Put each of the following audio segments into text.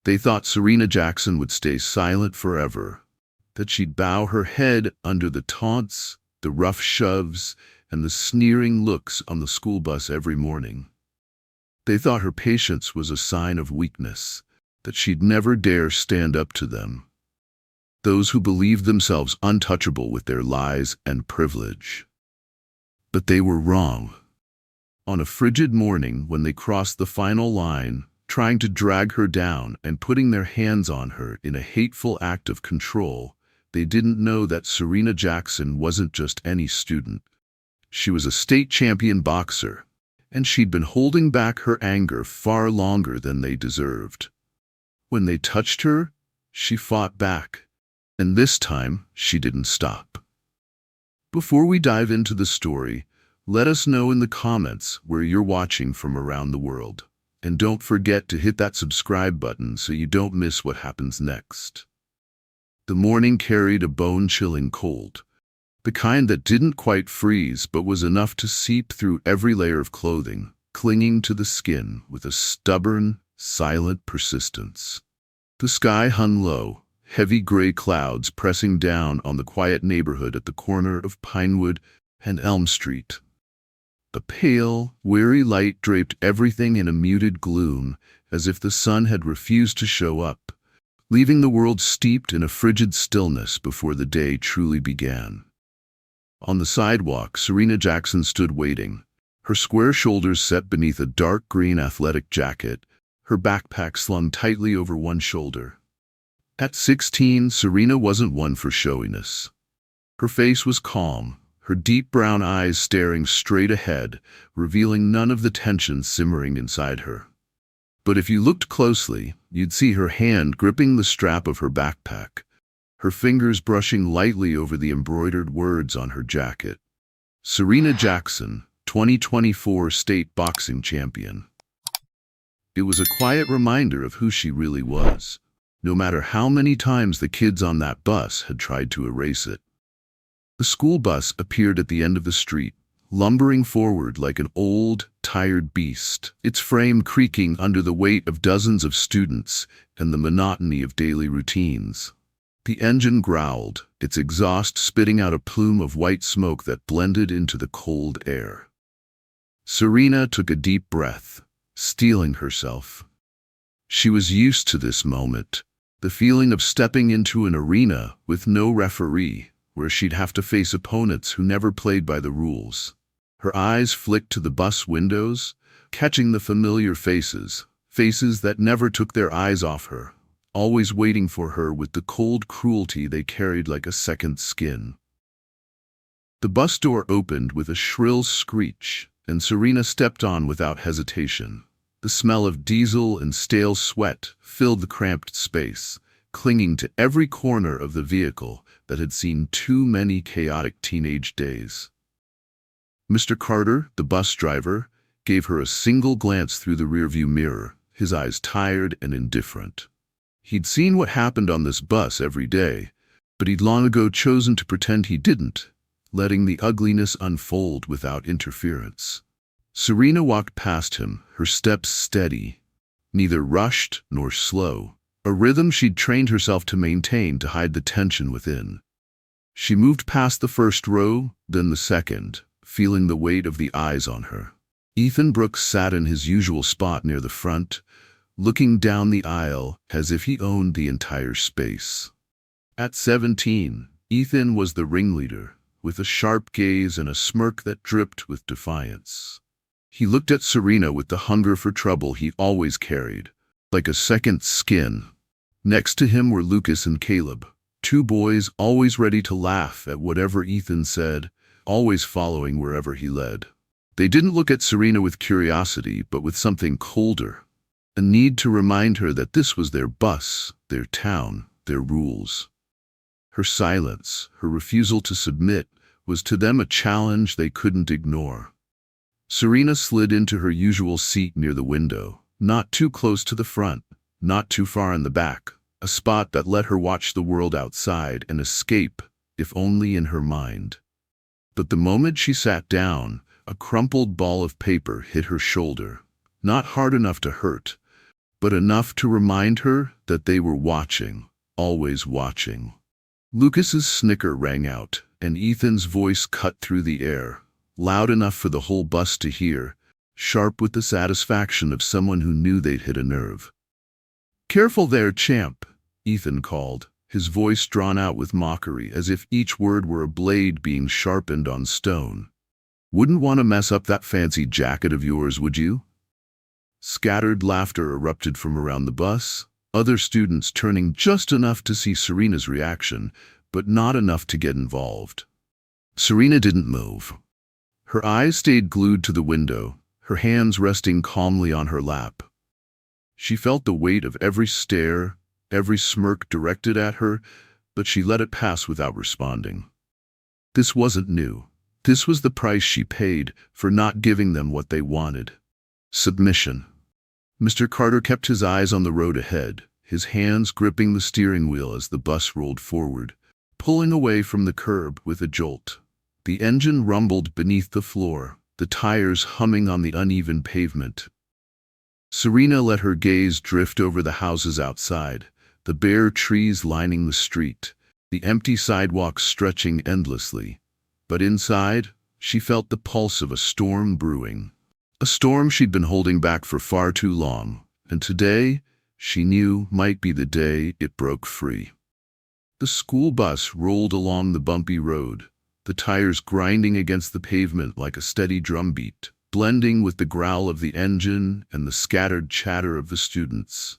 They thought Serena Jackson would stay silent forever, that she'd bow her head under the taunts, the rough shoves, and the sneering looks on the school bus every morning. They thought her patience was a sign of weakness, that she'd never dare stand up to them, those who believed themselves untouchable with their lies and privilege. But they were wrong. On a frigid morning, when they crossed the final line, trying to drag her down and putting their hands on her in a hateful act of control, they didn't know that Serena Jackson wasn't just any student. She was a state champion boxer, and she'd been holding back her anger far longer than they deserved. When they touched her, she fought back, and this time she didn't stop. Before we dive into the story, let us know in the comments where you're watching from around the world. And don't forget to hit that subscribe button so you don't miss what happens next. The morning carried a bone-chilling cold, the kind that didn't quite freeze but was enough to seep through every layer of clothing, clinging to the skin with a stubborn, silent persistence. The sky hung low, heavy gray clouds pressing down on the quiet neighborhood at the corner of Pinewood and Elm Street. A pale, weary light draped everything in a muted gloom, as if the sun had refused to show up, leaving the world steeped in a frigid stillness before the day truly began. On the sidewalk, Serena Jackson stood waiting, her square shoulders set beneath a dark green athletic jacket, her backpack slung tightly over one shoulder. At 16, Serena wasn't one for showiness. Her face was calm, her deep brown eyes staring straight ahead, revealing none of the tension simmering inside her. But if you looked closely, you'd see her hand gripping the strap of her backpack, her fingers brushing lightly over the embroidered words on her jacket. Serena Jackson, 2024 state boxing champion. It was a quiet reminder of who she really was, no matter how many times the kids on that bus had tried to erase it. The school bus appeared at the end of the street, lumbering forward like an old, tired beast, its frame creaking under the weight of dozens of students and the monotony of daily routines. The engine growled, its exhaust spitting out a plume of white smoke that blended into the cold air. Serena took a deep breath, steeling herself. She was used to this moment, the feeling of stepping into an arena with no referee, where she'd have to face opponents who never played by the rules. Her eyes flicked to the bus windows, catching the familiar faces that never took their eyes off her, always waiting for her with the cold cruelty they carried like a second skin. The bus door opened with a shrill screech, and Serena stepped on without hesitation. The smell of diesel and stale sweat filled the cramped space, clinging to every corner of the vehicle that had seen too many chaotic teenage days. Mr. Carter, the bus driver, gave her a single glance through the rearview mirror, his eyes tired and indifferent. He'd seen what happened on this bus every day, but he'd long ago chosen to pretend he didn't, letting the ugliness unfold without interference. Serena walked past him, her steps steady, neither rushed nor slow, a rhythm she'd trained herself to maintain to hide the tension within. She moved past the first row, then the second, feeling the weight of the eyes on her. Ethan Brooks sat in his usual spot near the front, looking down the aisle as if he owned the entire space. At 17, Ethan was the ringleader, with a sharp gaze and a smirk that dripped with defiance. He looked at Serena with the hunger for trouble he always carried, like a second skin. Next to him were Lucas and Caleb, two boys always ready to laugh at whatever Ethan said, always following wherever he led. They didn't look at Serena with curiosity, but with something colder, a need to remind her that this was their bus, their town, their rules. Her silence, her refusal to submit, was to them a challenge they couldn't ignore. Serena slid into her usual seat near the window, not too close to the front, not too far in the back, a spot that let her watch the world outside and escape, if only in her mind. But the moment she sat down, a crumpled ball of paper hit her shoulder, not hard enough to hurt, but enough to remind her that they were watching, always watching. Lucas's snicker rang out, and Ethan's voice cut through the air, loud enough for the whole bus to hear, sharp with the satisfaction of someone who knew they'd hit a nerve. "Careful there, champ," Ethan called, his voice drawn out with mockery, as if each word were a blade being sharpened on stone. "Wouldn't want to mess up that fancy jacket of yours, would you?" Scattered laughter erupted from around the bus, other students turning just enough to see Serena's reaction, but not enough to get involved. Serena didn't move. Her eyes stayed glued to the window, her hands resting calmly on her lap. She felt the weight of every stare, every smirk directed at her, but she let it pass without responding. This wasn't new. This was the price she paid for not giving them what they wanted. Submission. Mr. Carter kept his eyes on the road ahead, his hands gripping the steering wheel as the bus rolled forward, pulling away from the curb with a jolt. The engine rumbled beneath the floor, the tires humming on the uneven pavement. Serena let her gaze drift over the houses outside, the bare trees lining the street, the empty sidewalks stretching endlessly. But inside, she felt the pulse of a storm brewing. A storm she'd been holding back for far too long, and today, she knew, might be the day it broke free. The school bus rolled along the bumpy road, the tires grinding against the pavement like a steady drumbeat, blending with the growl of the engine and the scattered chatter of the students.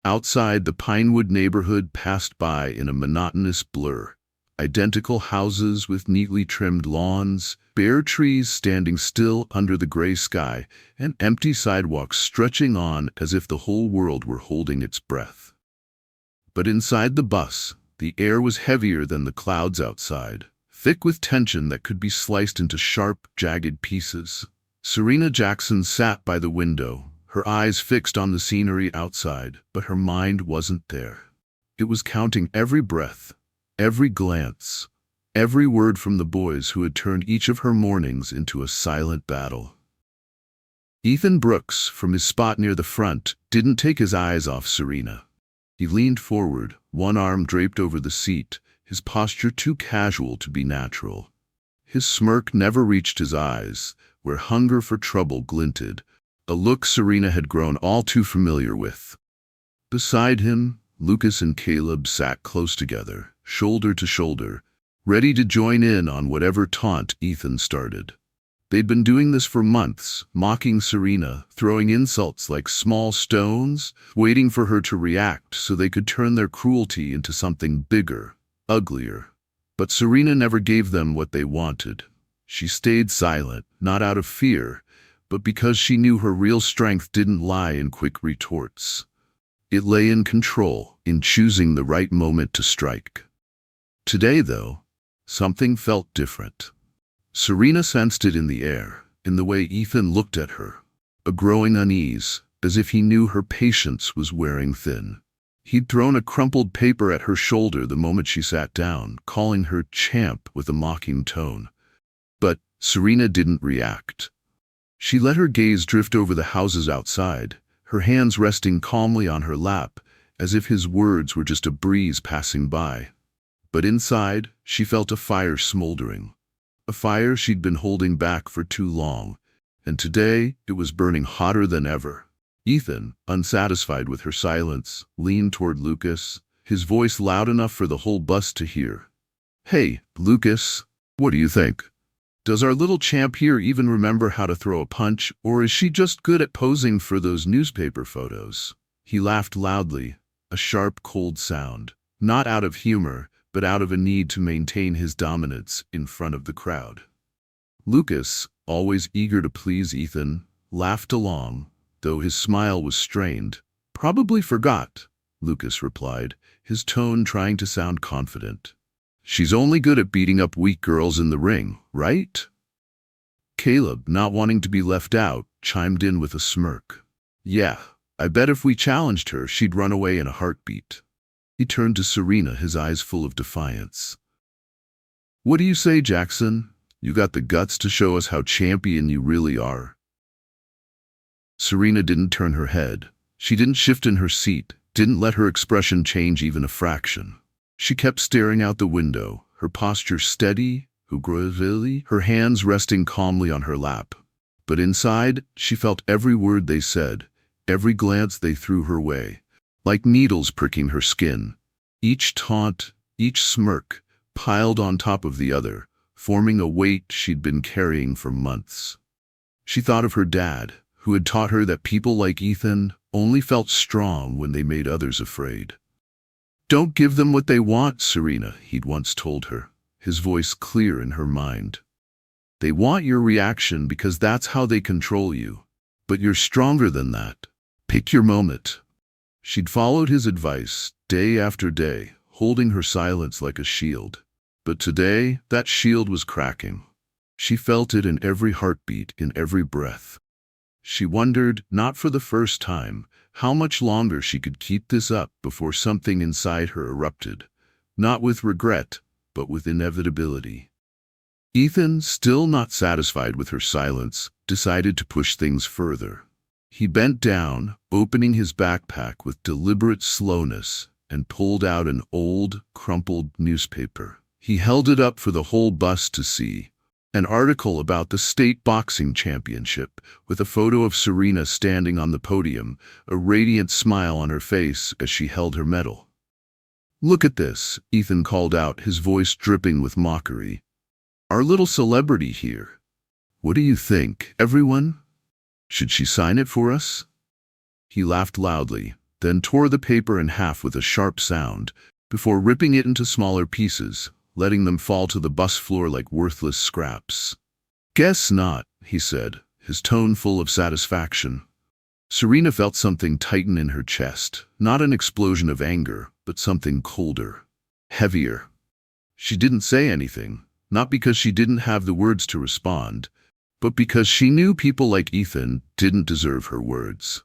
Outside, the Pinewood neighborhood passed by in a monotonous blur. Identical houses with neatly trimmed lawns, bare trees standing still under the gray sky, and empty sidewalks stretching on as if the whole world were holding its breath. But inside the bus, the air was heavier than the clouds outside, thick with tension that could be sliced into sharp, jagged pieces. Serena Jackson sat by the window, her eyes fixed on the scenery outside, but her mind wasn't there. It was counting every breath, every glance, every word from the boys who had turned each of her mornings into a silent battle. Ethan Brooks, from his spot near the front, didn't take his eyes off Serena. He leaned forward, one arm draped over the seat, his posture too casual to be natural. His smirk never reached his eyes, where hunger for trouble glinted, a look Serena had grown all too familiar with. Beside him, Lucas and Caleb sat close together, shoulder to shoulder, ready to join in on whatever taunt Ethan started. They'd been doing this for months, mocking Serena, throwing insults like small stones, waiting for her to react so they could turn their cruelty into something bigger, uglier. But Serena never gave them what they wanted. She stayed silent, not out of fear, but because she knew her real strength didn't lie in quick retorts. It lay in control, in choosing the right moment to strike. Today, though, something felt different. Serena sensed it in the air, in the way Ethan looked at her, a growing unease, as if he knew her patience was wearing thin. He'd thrown a crumpled paper at her shoulder the moment she sat down, calling her champ with a mocking tone. But Serena didn't react. She let her gaze drift over the houses outside, her hands resting calmly on her lap, as if his words were just a breeze passing by. But inside, she felt a fire smoldering. A fire she'd been holding back for too long, and today it was burning hotter than ever. Ethan, unsatisfied with her silence, leaned toward Lucas, his voice loud enough for the whole bus to hear. "Hey, Lucas, what do you think? Does our little champ here even remember how to throw a punch, or is she just good at posing for those newspaper photos?" He laughed loudly, a sharp, cold sound, not out of humor, but out of a need to maintain his dominance in front of the crowd. Lucas, always eager to please Ethan, laughed along, though his smile was strained. "Probably forgot," Lucas replied, his tone trying to sound confident. "She's only good at beating up weak girls in the ring, right?" Caleb, not wanting to be left out, chimed in with a smirk. "Yeah, I bet if we challenged her, she'd run away in a heartbeat." He turned to Serena, his eyes full of defiance. "What do you say, Jackson? You got the guts to show us how champion you really are?" Serena didn't turn her head. She didn't shift in her seat, didn't let her expression change even a fraction. She kept staring out the window, her posture steady, her hands resting calmly on her lap. But inside, she felt every word they said, every glance they threw her way, like needles pricking her skin. Each taunt, each smirk, piled on top of the other, forming a weight she'd been carrying for months. She thought of her dad, who had taught her that people like Ethan only felt strong when they made others afraid. "Don't give them what they want, Serena," he'd once told her, his voice clear in her mind. "They want your reaction because that's how they control you. But you're stronger than that. Pick your moment." She'd followed his advice day after day, holding her silence like a shield. But today, that shield was cracking. She felt it in every heartbeat, in every breath. She wondered, not for the first time, how much longer she could keep this up before something inside her erupted, not with regret, but with inevitability. Ethan, still not satisfied with her silence, decided to push things further. He bent down, opening his backpack with deliberate slowness, and pulled out an old, crumpled newspaper. He held it up for the whole bus to see. An article about the state boxing championship, with a photo of Serena standing on the podium, a radiant smile on her face as she held her medal. "Look at this," Ethan called out, his voice dripping with mockery. "Our little celebrity here. What do you think, everyone? Should she sign it for us?" He laughed loudly, then tore the paper in half with a sharp sound, before ripping it into smaller pieces, letting them fall to the bus floor like worthless scraps. "Guess not," he said, his tone full of satisfaction. Serena felt something tighten in her chest, not an explosion of anger, but something colder, heavier. She didn't say anything, not because she didn't have the words to respond, but because she knew people like Ethan didn't deserve her words.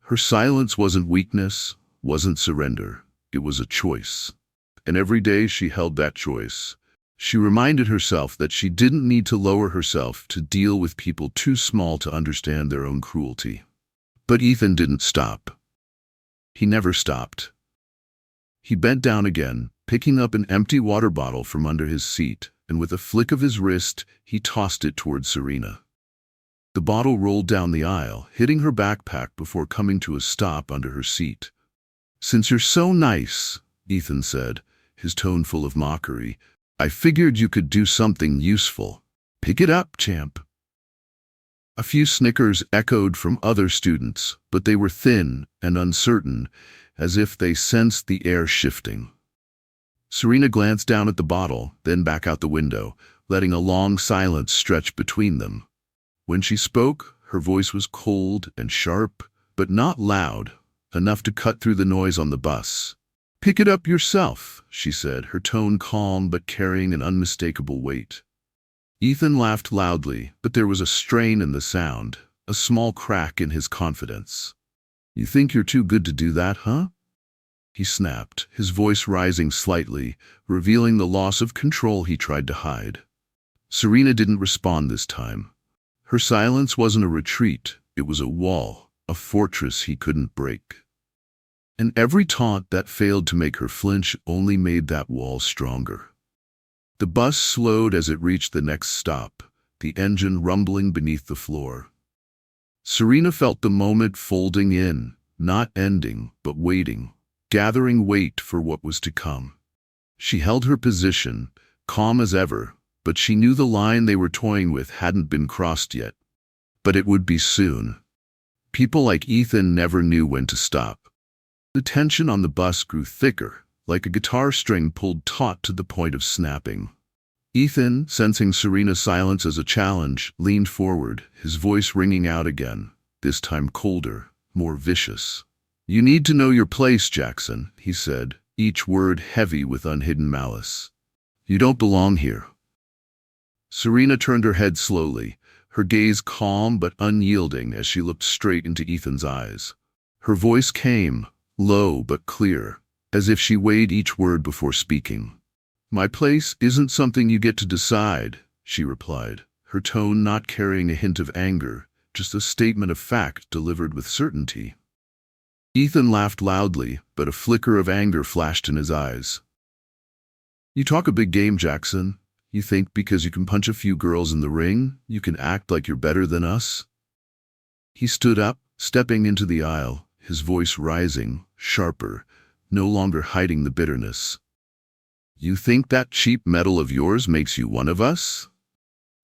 Her silence wasn't weakness, wasn't surrender. It was a choice. And every day she held that choice. She reminded herself that she didn't need to lower herself to deal with people too small to understand their own cruelty. But Ethan didn't stop. He never stopped. He bent down again, picking up an empty water bottle from under his seat, and with a flick of his wrist, he tossed it toward Serena. The bottle rolled down the aisle, hitting her backpack before coming to a stop under her seat. "Since you're so nice," Ethan said, his tone full of mockery, "I figured you could do something useful. Pick it up, champ." A few snickers echoed from other students, but they were thin and uncertain, as if they sensed the air shifting. Serena glanced down at the bottle, then back out the window, letting a long silence stretch between them. When she spoke, her voice was cold and sharp, but not loud, enough to cut through the noise on the bus. "Pick it up yourself," she said, her tone calm but carrying an unmistakable weight. Ethan laughed loudly, but there was a strain in the sound, a small crack in his confidence. "You think you're too good to do that, huh?" he snapped, his voice rising slightly, revealing the loss of control he tried to hide. Serena didn't respond this time. Her silence wasn't a retreat, it was a wall, a fortress he couldn't break. And every taunt that failed to make her flinch only made that wall stronger. The bus slowed as it reached the next stop, the engine rumbling beneath the floor. Serena felt the moment folding in, not ending, but waiting, gathering weight for what was to come. She held her position, calm as ever, but she knew the line they were toying with hadn't been crossed yet. But it would be soon. People like Ethan never knew when to stop. The tension on the bus grew thicker, like a guitar string pulled taut to the point of snapping. Ethan, sensing Serena's silence as a challenge, leaned forward, his voice ringing out again, this time colder, more vicious. "You need to know your place, Jackson," he said, each word heavy with unhidden malice. "You don't belong here." Serena turned her head slowly, her gaze calm but unyielding as she looked straight into Ethan's eyes. Her voice came, low but clear, as if she weighed each word before speaking. "My place isn't something you get to decide," she replied, her tone not carrying a hint of anger, just a statement of fact delivered with certainty. Ethan laughed loudly, but a flicker of anger flashed in his eyes. "You talk a big game, Jackson. You think because you can punch a few girls in the ring, you can act like you're better than us?" He stood up, stepping into the aisle, his voice rising, sharper, no longer hiding the bitterness. "You think that cheap medal of yours makes you one of us?"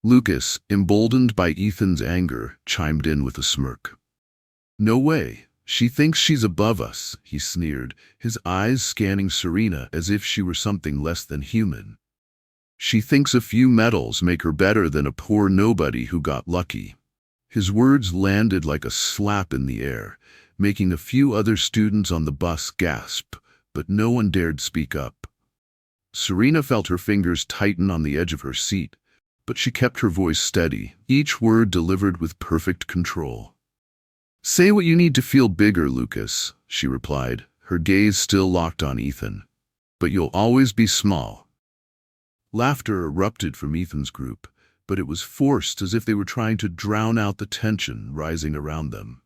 Lucas, emboldened by Ethan's anger, chimed in with a smirk. "No way. She thinks she's above us," he sneered, his eyes scanning Serena as if she were something less than human. "She thinks a few medals make her better than a poor nobody who got lucky." His words landed like a slap in the air, making a few other students on the bus gasp, but no one dared speak up. Serena felt her fingers tighten on the edge of her seat, but she kept her voice steady, each word delivered with perfect control. "Say what you need to feel bigger, Lucas," she replied, her gaze still locked on Ethan. "But you'll always be small." Laughter erupted from Ethan's group, but it was forced as if they were trying to drown out the tension rising around them.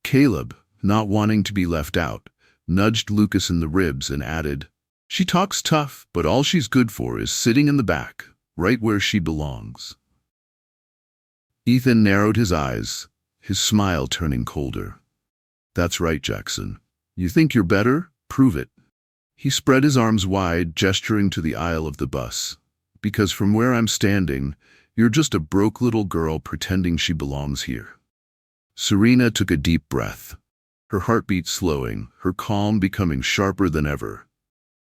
Caleb, not wanting to be left out, nudged Lucas in the ribs and added, "She talks tough, but all she's good for is sitting in the back, right where she belongs." Ethan narrowed his eyes, his smile turning colder. "That's right, Jackson. You think you're better? Prove it." He spread his arms wide, gesturing to the aisle of the bus. "Because from where I'm standing, you're just a broke little girl pretending she belongs here." Serena took a deep breath, her heartbeat slowing, her calm becoming sharper than ever.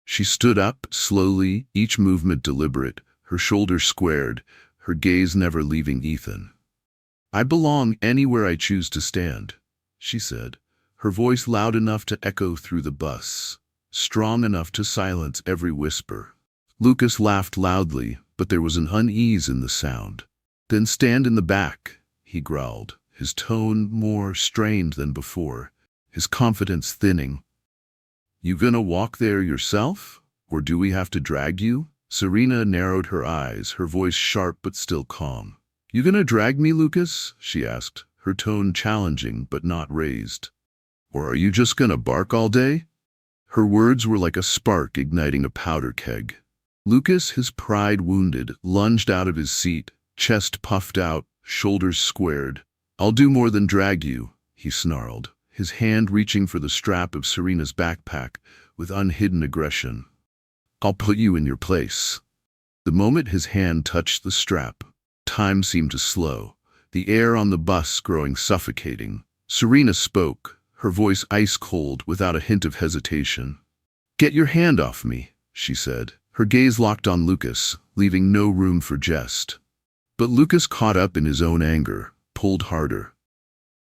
She stood up, slowly, each movement deliberate, her shoulders squared, her gaze never leaving Ethan. "I belong anywhere I choose to stand," she said, her voice loud enough to echo through the bus, strong enough to silence every whisper. Lucas laughed loudly, but there was an unease in the sound. "Then stand in the back," he growled, his tone more strained than before, his confidence thinning. "You gonna walk there yourself? Or do we have to drag you?" Serena narrowed her eyes, her voice sharp but still calm. "You gonna drag me, Lucas?" she asked, her tone challenging but not raised. "Or are you just gonna bark all day?" Her words were like a spark igniting a powder keg. Lucas, his pride wounded, lunged out of his seat, chest puffed out, shoulders squared. "I'll do more than drag you," he snarled, his hand reaching for the strap of Serena's backpack with unhidden aggression. "I'll put you in your place." The moment his hand touched the strap, time seemed to slow, the air on the bus growing suffocating. Serena spoke, her voice ice-cold without a hint of hesitation. "Get your hand off me," she said, her gaze locked on Lucas, leaving no room for jest. But Lucas, caught up in his own anger, pulled harder.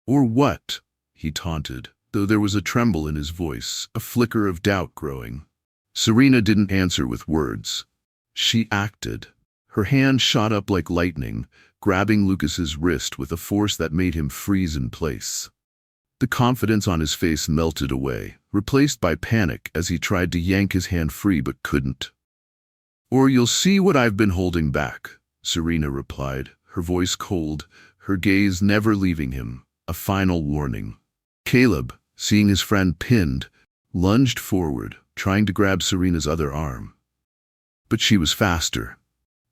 "Or what?" he taunted, though there was a tremble in his voice, a flicker of doubt growing. Serena didn't answer with words. She acted. Her hand shot up like lightning, grabbing Lucas's wrist with a force that made him freeze in place. The confidence on his face melted away, replaced by panic as he tried to yank his hand free but couldn't. "Or you'll see what I've been holding back," Serena replied, her voice cold, her gaze never leaving him, a final warning. Caleb, seeing his friend pinned, lunged forward, trying to grab Serena's other arm. But she was faster.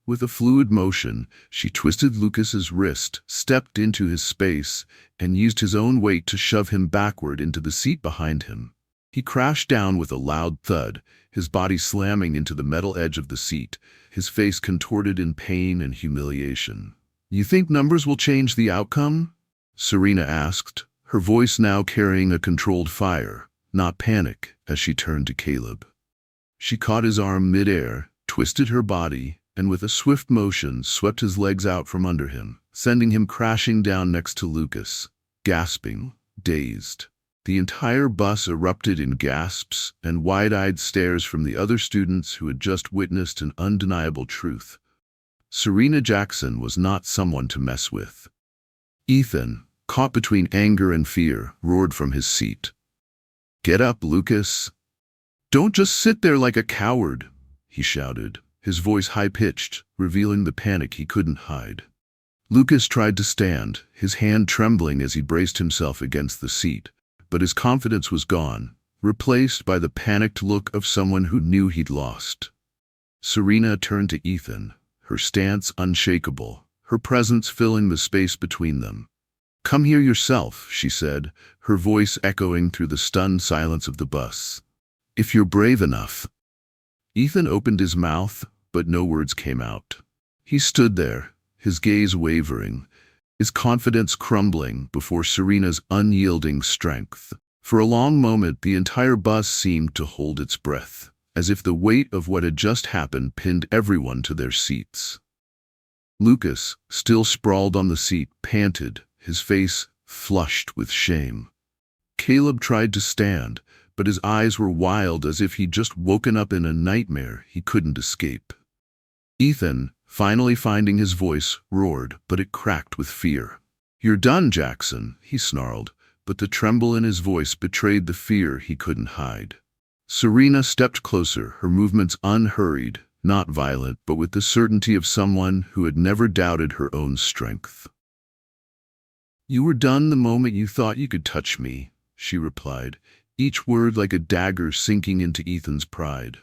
With a fluid motion, she twisted Lucas's wrist, stepped into his space, and used his own weight to shove him backward into the seat behind him. He crashed down with a loud thud, his body slamming into the metal edge of the seat, his face contorted in pain and humiliation. "You think numbers will change the outcome?" Serena asked, her voice now carrying a controlled fire, not panic, as she turned to Caleb. She caught his arm mid-air, twisted her body, and with a swift motion swept his legs out from under him, sending him crashing down next to Lucas, gasping, dazed. The entire bus erupted in gasps and wide-eyed stares from the other students who had just witnessed an undeniable truth. Serena Jackson was not someone to mess with. Ethan, caught between anger and fear, roared from his seat. "Get up, Lucas. Don't just sit there like a coward," he shouted, his voice high-pitched, revealing the panic he couldn't hide. Lucas tried to stand, his hand trembling as he braced himself against the seat, but his confidence was gone, replaced by the panicked look of someone who knew he'd lost. Serena turned to Ethan, her stance unshakable, her presence filling the space between them. "Come here yourself," she said, her voice echoing through the stunned silence of the bus. "If you're brave enough." Ethan opened his mouth, but no words came out. He stood there, his gaze wavering, his confidence crumbling before Serena's unyielding strength. For a long moment, the entire bus seemed to hold its breath, as if the weight of what had just happened pinned everyone to their seats. Lucas, still sprawled on the seat, panted, his face flushed with shame. Caleb tried to stand, but his eyes were wild as if he'd just woken up in a nightmare he couldn't escape. Ethan, finally finding his voice, roared, but it cracked with fear. "You're done, Jackson," he snarled, but the tremble in his voice betrayed the fear he couldn't hide. Serena stepped closer, her movements unhurried, not violent, but with the certainty of someone who had never doubted her own strength. "You were done the moment you thought you could touch me," she replied, each word like a dagger sinking into Ethan's pride.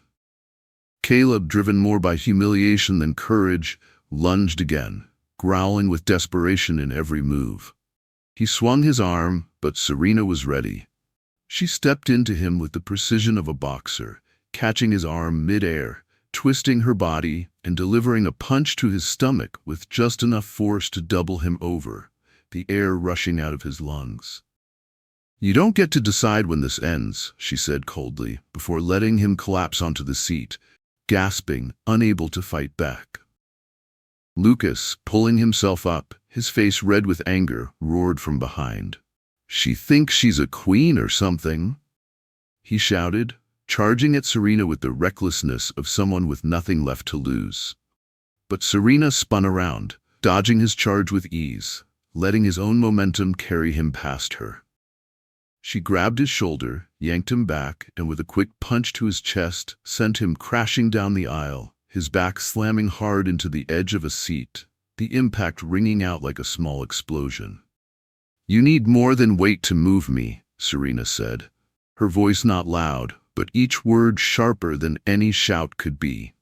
Caleb, driven more by humiliation than courage, lunged again, growling with desperation in every move. He swung his arm, but Serena was ready. She stepped into him with the precision of a boxer, catching his arm mid-air, twisting her body, and delivering a punch to his stomach with just enough force to double him over, the air rushing out of his lungs. "You don't get to decide when this ends," she said coldly, before letting him collapse onto the seat, gasping, unable to fight back. Lucas, pulling himself up, his face red with anger, roared from behind. "She thinks she's a queen or something," he shouted, charging at Serena with the recklessness of someone with nothing left to lose. But Serena spun around, dodging his charge with ease, letting his own momentum carry him past her. She grabbed his shoulder, yanked him back, and with a quick punch to his chest, sent him crashing down the aisle, his back slamming hard into the edge of a seat, the impact ringing out like a small explosion. "You need more than weight to move me," Serena said, her voice not loud, but each word sharper than any shout could be.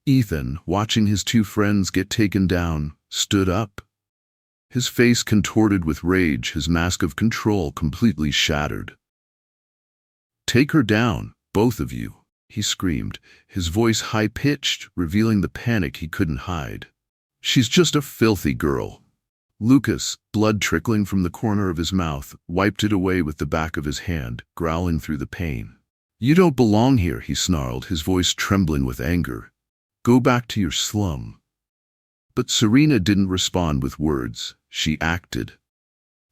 Ethan, watching his two friends get taken down, stood up. His face contorted with rage, his mask of control completely shattered. "Take her down, both of you," he screamed, his voice high-pitched, revealing the panic he couldn't hide. "She's just a filthy girl." Lucas, blood trickling from the corner of his mouth, wiped it away with the back of his hand, growling through the pain. "You don't belong here," he snarled, his voice trembling with anger. "Go back to your slum." But Serena didn't respond with words, she acted.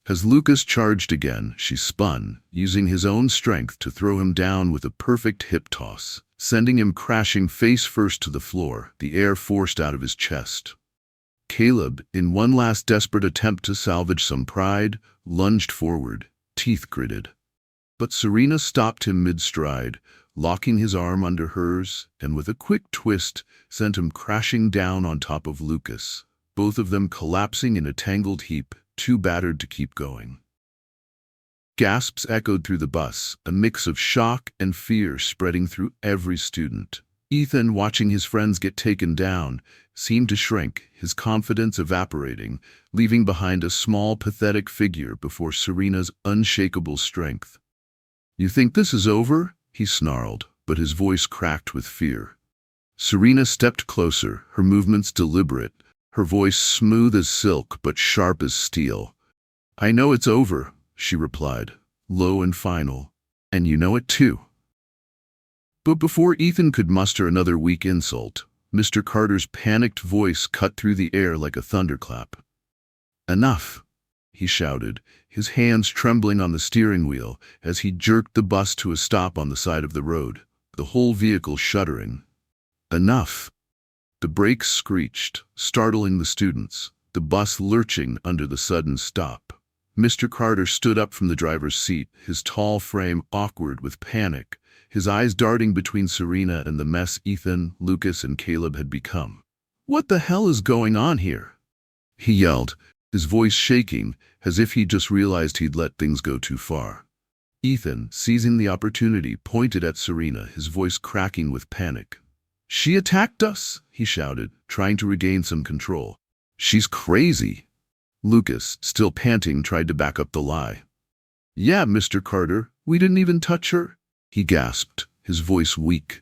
As Lucas charged again, she spun, using his own strength to throw him down with a perfect hip toss, sending him crashing face first to the floor, the air forced out of his chest. Caleb, in one last desperate attempt to salvage some pride, lunged forward, teeth gritted. But Serena stopped him mid-stride, locking his arm under hers, and with a quick twist, sent him crashing down on top of Lucas, both of them collapsing in a tangled heap, too battered to keep going. Gasps echoed through the bus, a mix of shock and fear spreading through every student. Ethan, watching his friends get taken down, seemed to shrink, his confidence evaporating, leaving behind a small, pathetic figure before Serena's unshakable strength. "You think this is over?" he snarled, but his voice cracked with fear. Serena stepped closer, her movements deliberate, her voice smooth as silk but sharp as steel. "I know it's over," she replied, low and final, "and you know it too." But before Ethan could muster another weak insult, Mr. Carter's panicked voice cut through the air like a thunderclap. "Enough," he shouted, his hands trembling on the steering wheel as he jerked the bus to a stop on the side of the road, the whole vehicle shuddering. "Enough." The brakes screeched, startling the students, the bus lurching under the sudden stop. Mr. Carter stood up from the driver's seat, his tall frame awkward with panic, his eyes darting between Serena and the mess Ethan, Lucas, and Caleb had become. "What the hell is going on here?" he yelled, his voice shaking, as if he just realized he'd let things go too far. Ethan, seizing the opportunity, pointed at Serena, his voice cracking with panic. "She attacked us," he shouted, trying to regain some control. "She's crazy." Lucas, still panting, tried to back up the lie. "Yeah, Mr. Carter, we didn't even touch her," he gasped, his voice weak.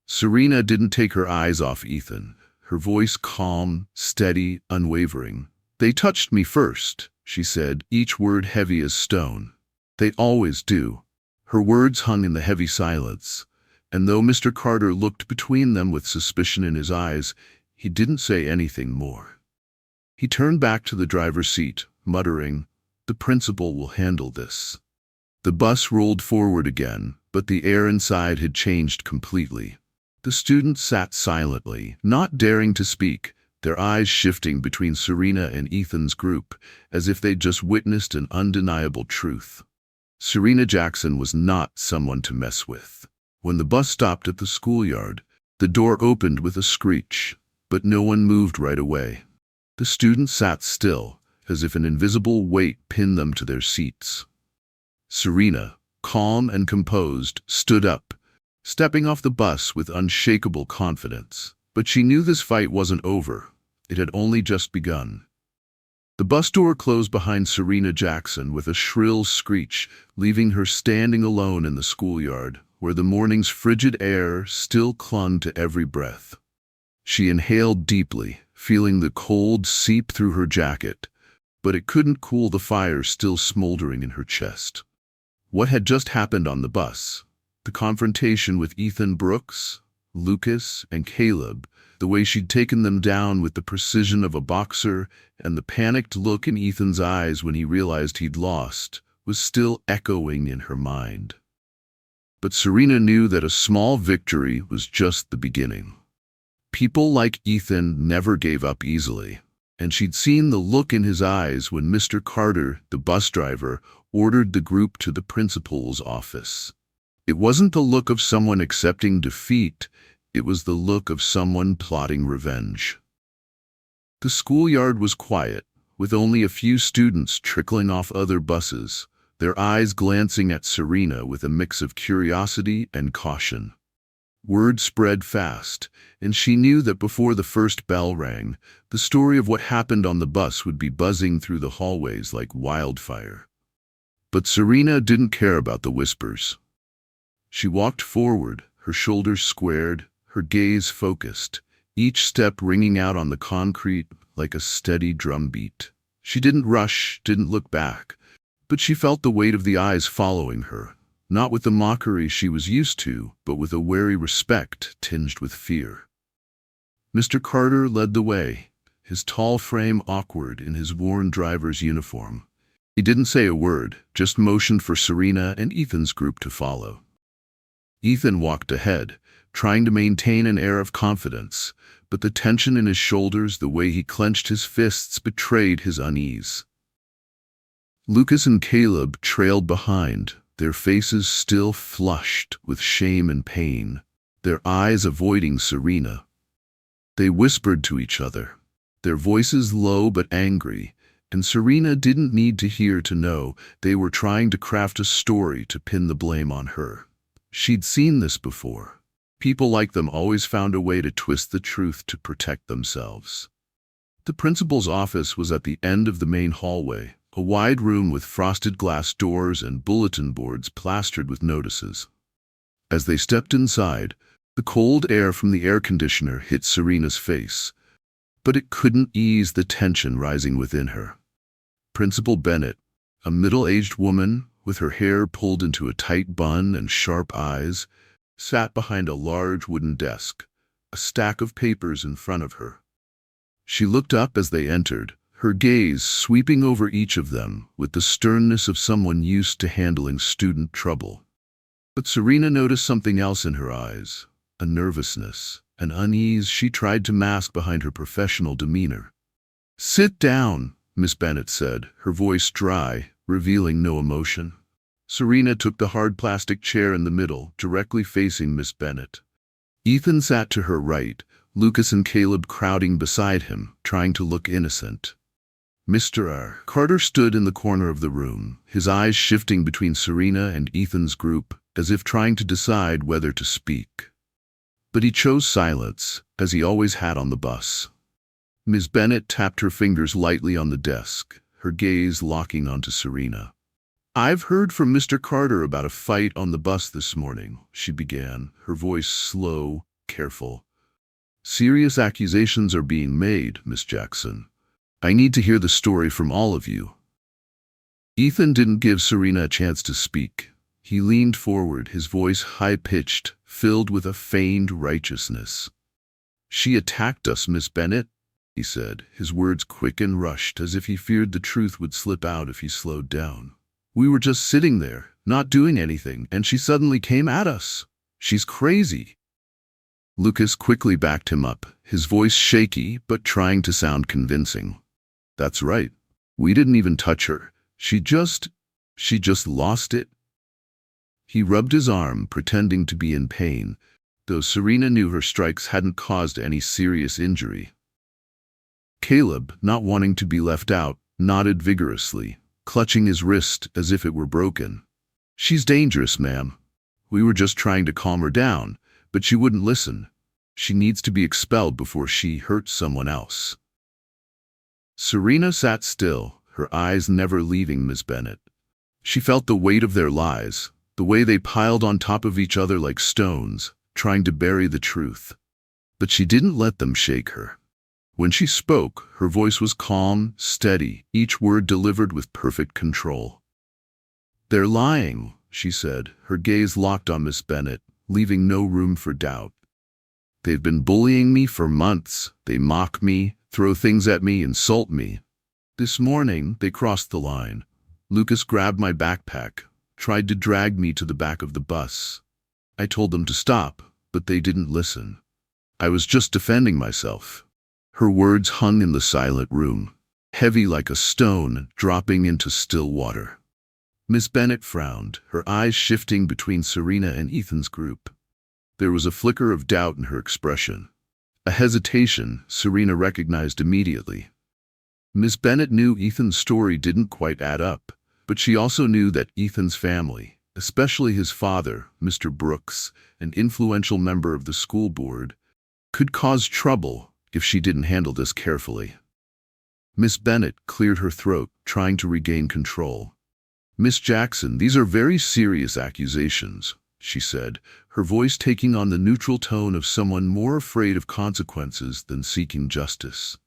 Serena didn't take her eyes off Ethan, her voice calm, steady, unwavering. "They touched me first," she said, each word heavy as stone. "They always do." Her words hung in the heavy silence, and though Mr. Carter looked between them with suspicion in his eyes, he didn't say anything more. He turned back to the driver's seat, muttering, "The principal will handle this." The bus rolled forward again, but the air inside had changed completely. The students sat silently, not daring to speak, their eyes shifting between Serena and Ethan's group, as if they'd just witnessed an undeniable truth. Serena Jackson was not someone to mess with. When the bus stopped at the schoolyard, the door opened with a screech, but no one moved right away. The students sat still, as if an invisible weight pinned them to their seats. Serena, calm and composed, stood up, stepping off the bus with unshakable confidence. But she knew this fight wasn't over. It had only just begun. The bus door closed behind Serena Jackson with a shrill screech, leaving her standing alone in the schoolyard, where the morning's frigid air still clung to every breath. She inhaled deeply, feeling the cold seep through her jacket, but it couldn't cool the fire still smoldering in her chest. What had just happened on the bus? The confrontation with Ethan Brooks, Lucas, and Caleb, the way she'd taken them down with the precision of a boxer, and the panicked look in Ethan's eyes when he realized he'd lost, was still echoing in her mind. But Serena knew that a small victory was just the beginning. People like Ethan never gave up easily, and she'd seen the look in his eyes when Mr. Carter, the bus driver, ordered the group to the principal's office. It wasn't the look of someone accepting defeat, it was the look of someone plotting revenge. The schoolyard was quiet, with only a few students trickling off other buses, their eyes glancing at Serena with a mix of curiosity and caution. Word spread fast, and she knew that before the first bell rang, the story of what happened on the bus would be buzzing through the hallways like wildfire. But Serena didn't care about the whispers. She walked forward, her shoulders squared, her gaze focused, each step ringing out on the concrete like a steady drumbeat. She didn't rush, didn't look back, but she felt the weight of the eyes following her, not with the mockery she was used to, but with a wary respect tinged with fear. Mr. Carter led the way, his tall frame awkward in his worn driver's uniform. He didn't say a word, just motioned for Serena and Ethan's group to follow. Ethan walked ahead, trying to maintain an air of confidence, but the tension in his shoulders, the way he clenched his fists, betrayed his unease. Lucas and Caleb trailed behind, their faces still flushed with shame and pain, their eyes avoiding Serena. They whispered to each other, their voices low but angry, and Serena didn't need to hear to know they were trying to craft a story to pin the blame on her. She'd seen this before. People like them always found a way to twist the truth to protect themselves. The principal's office was at the end of the main hallway, a wide room with frosted glass doors and bulletin boards plastered with notices. As they stepped inside, the cold air from the air conditioner hit Serena's face, but it couldn't ease the tension rising within her. Principal Bennett, a middle-aged woman with her hair pulled into a tight bun and sharp eyes, sat behind a large wooden desk, a stack of papers in front of her. She looked up as they entered, her gaze sweeping over each of them with the sternness of someone used to handling student trouble. But Serena noticed something else in her eyes, a nervousness, an unease she tried to mask behind her professional demeanor. "Sit down," Miss Bennett said, her voice dry, revealing no emotion. Serena took the hard plastic chair in the middle, directly facing Miss Bennett. Ethan sat to her right, Lucas and Caleb crowding beside him, trying to look innocent. Mr. R. Carter stood in the corner of the room, his eyes shifting between Serena and Ethan's group, as if trying to decide whether to speak. But he chose silence, as he always had on the bus. Ms. Bennet tapped her fingers lightly on the desk, her gaze locking onto Serena. "I've heard from Mr. Carter about a fight on the bus this morning," she began, her voice slow, careful. "Serious accusations are being made, Miss Jackson. I need to hear the story from all of you." Ethan didn't give Serena a chance to speak. He leaned forward, his voice high-pitched, filled with a feigned righteousness. "She attacked us, Miss Bennet," he said, his words quick and rushed, as if he feared the truth would slip out if he slowed down. "We were just sitting there, not doing anything, and she suddenly came at us. She's crazy." Lucas quickly backed him up, his voice shaky but trying to sound convincing. "That's right. We didn't even touch her. She just lost it." He rubbed his arm, pretending to be in pain, though Serena knew her strikes hadn't caused any serious injury. Caleb, not wanting to be left out, nodded vigorously, clutching his wrist as if it were broken. "She's dangerous, ma'am. We were just trying to calm her down, but she wouldn't listen. She needs to be expelled before she hurts someone else." Serena sat still, her eyes never leaving Miss Bennet. She felt the weight of their lies, the way they piled on top of each other like stones, trying to bury the truth. But she didn't let them shake her. When she spoke, her voice was calm, steady, each word delivered with perfect control. "They're lying," she said, her gaze locked on Miss Bennet, leaving no room for doubt. "They've been bullying me for months. They mock me, throw things at me, insult me. This morning, they crossed the line. Lucas grabbed my backpack, tried to drag me to the back of the bus. I told them to stop, but they didn't listen. I was just defending myself." Her words hung in the silent room, heavy like a stone dropping into still water. Miss Bennet frowned, her eyes shifting between Serena and Ethan's group. There was a flicker of doubt in her expression. A hesitation Serena recognized immediately. Miss Bennet knew Ethan's story didn't quite add up, but she also knew that Ethan's family, especially his father, Mr. Brooks, an influential member of the school board, could cause trouble if she didn't handle this carefully. Miss Bennet cleared her throat, trying to regain control. "Miss Jackson, these are very serious accusations," she said, her voice taking on the neutral tone of someone more afraid of consequences than seeking justice.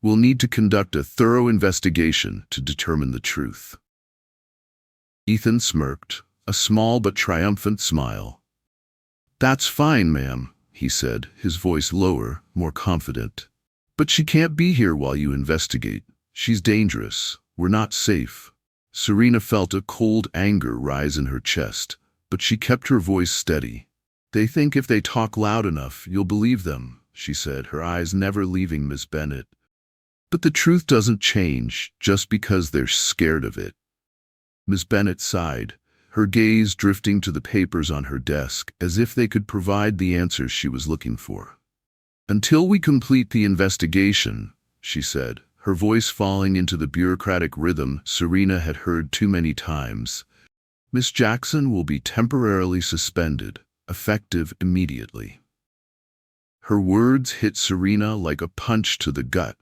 "We'll need to conduct a thorough investigation to determine the truth." Ethan smirked, a small but triumphant smile. "That's fine, ma'am," he said, his voice lower, more confident. "But she can't be here while you investigate. She's dangerous. We're not safe." Serena felt a cold anger rise in her chest, but she kept her voice steady. "They think if they talk loud enough, you'll believe them," she said, her eyes never leaving Miss Bennet. "But the truth doesn't change just because they're scared of it." Miss Bennet sighed, her gaze drifting to the papers on her desk as if they could provide the answers she was looking for. "Until we complete the investigation," she said, her voice falling into the bureaucratic rhythm Serena had heard too many times, "Miss Jackson will be temporarily suspended, effective immediately." Her words hit Serena like a punch to the gut,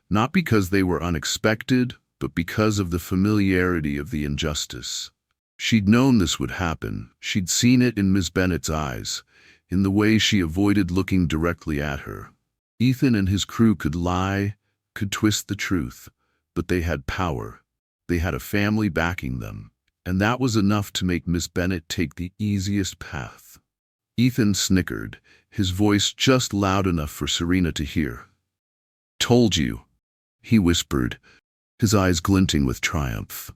not because they were unexpected, but because of the familiarity of the injustice. She'd known this would happen. She'd seen it in Miss Bennet's eyes, in the way she avoided looking directly at her. Ethan and his crew could lie, could twist the truth, but they had power. They had a family backing them, and that was enough to make Miss Bennet take the easiest path. Ethan snickered, his voice just loud enough for Serena to hear. "Told you," he whispered, his eyes glinting with triumph.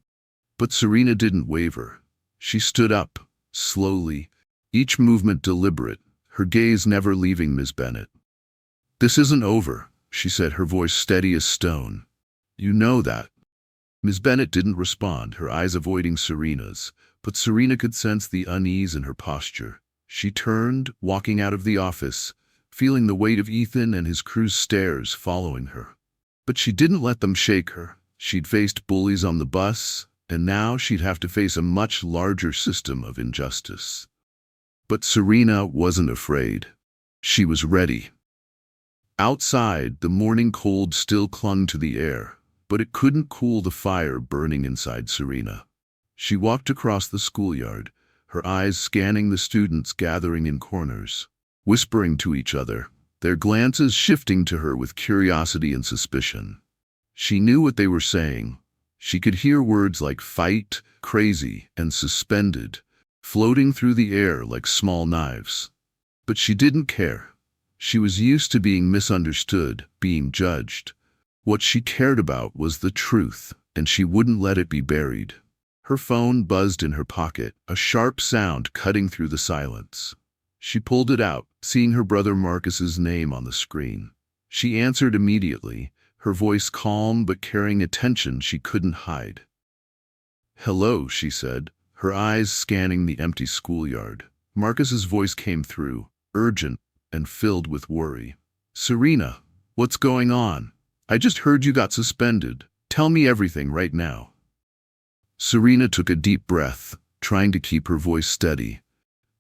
But Serena didn't waver. She stood up, slowly, each movement deliberate, her gaze never leaving Miss Bennet. "This isn't over," she said, her voice steady as stone. "You know that." Miss Bennet didn't respond, her eyes avoiding Serena's, but Serena could sense the unease in her posture. She turned, walking out of the office, feeling the weight of Ethan and his crew's stares following her. But she didn't let them shake her. She'd faced bullies on the bus, and now she'd have to face a much larger system of injustice. But Serena wasn't afraid. She was ready. Outside, the morning cold still clung to the air, but it couldn't cool the fire burning inside Serena. She walked across the schoolyard, her eyes scanning the students gathering in corners, whispering to each other, their glances shifting to her with curiosity and suspicion. She knew what they were saying. She could hear words like fight, crazy, and suspended, floating through the air like small knives. But she didn't care. She was used to being misunderstood, being judged. What she cared about was the truth, and she wouldn't let it be buried. Her phone buzzed in her pocket, a sharp sound cutting through the silence. She pulled it out, seeing her brother Marcus's name on the screen. She answered immediately, her voice calm but carrying a tension she couldn't hide. "Hello," she said, her eyes scanning the empty schoolyard. Marcus's voice came through, urgent and filled with worry. "Serena, what's going on? I just heard you got suspended. Tell me everything right now." Serena took a deep breath, trying to keep her voice steady.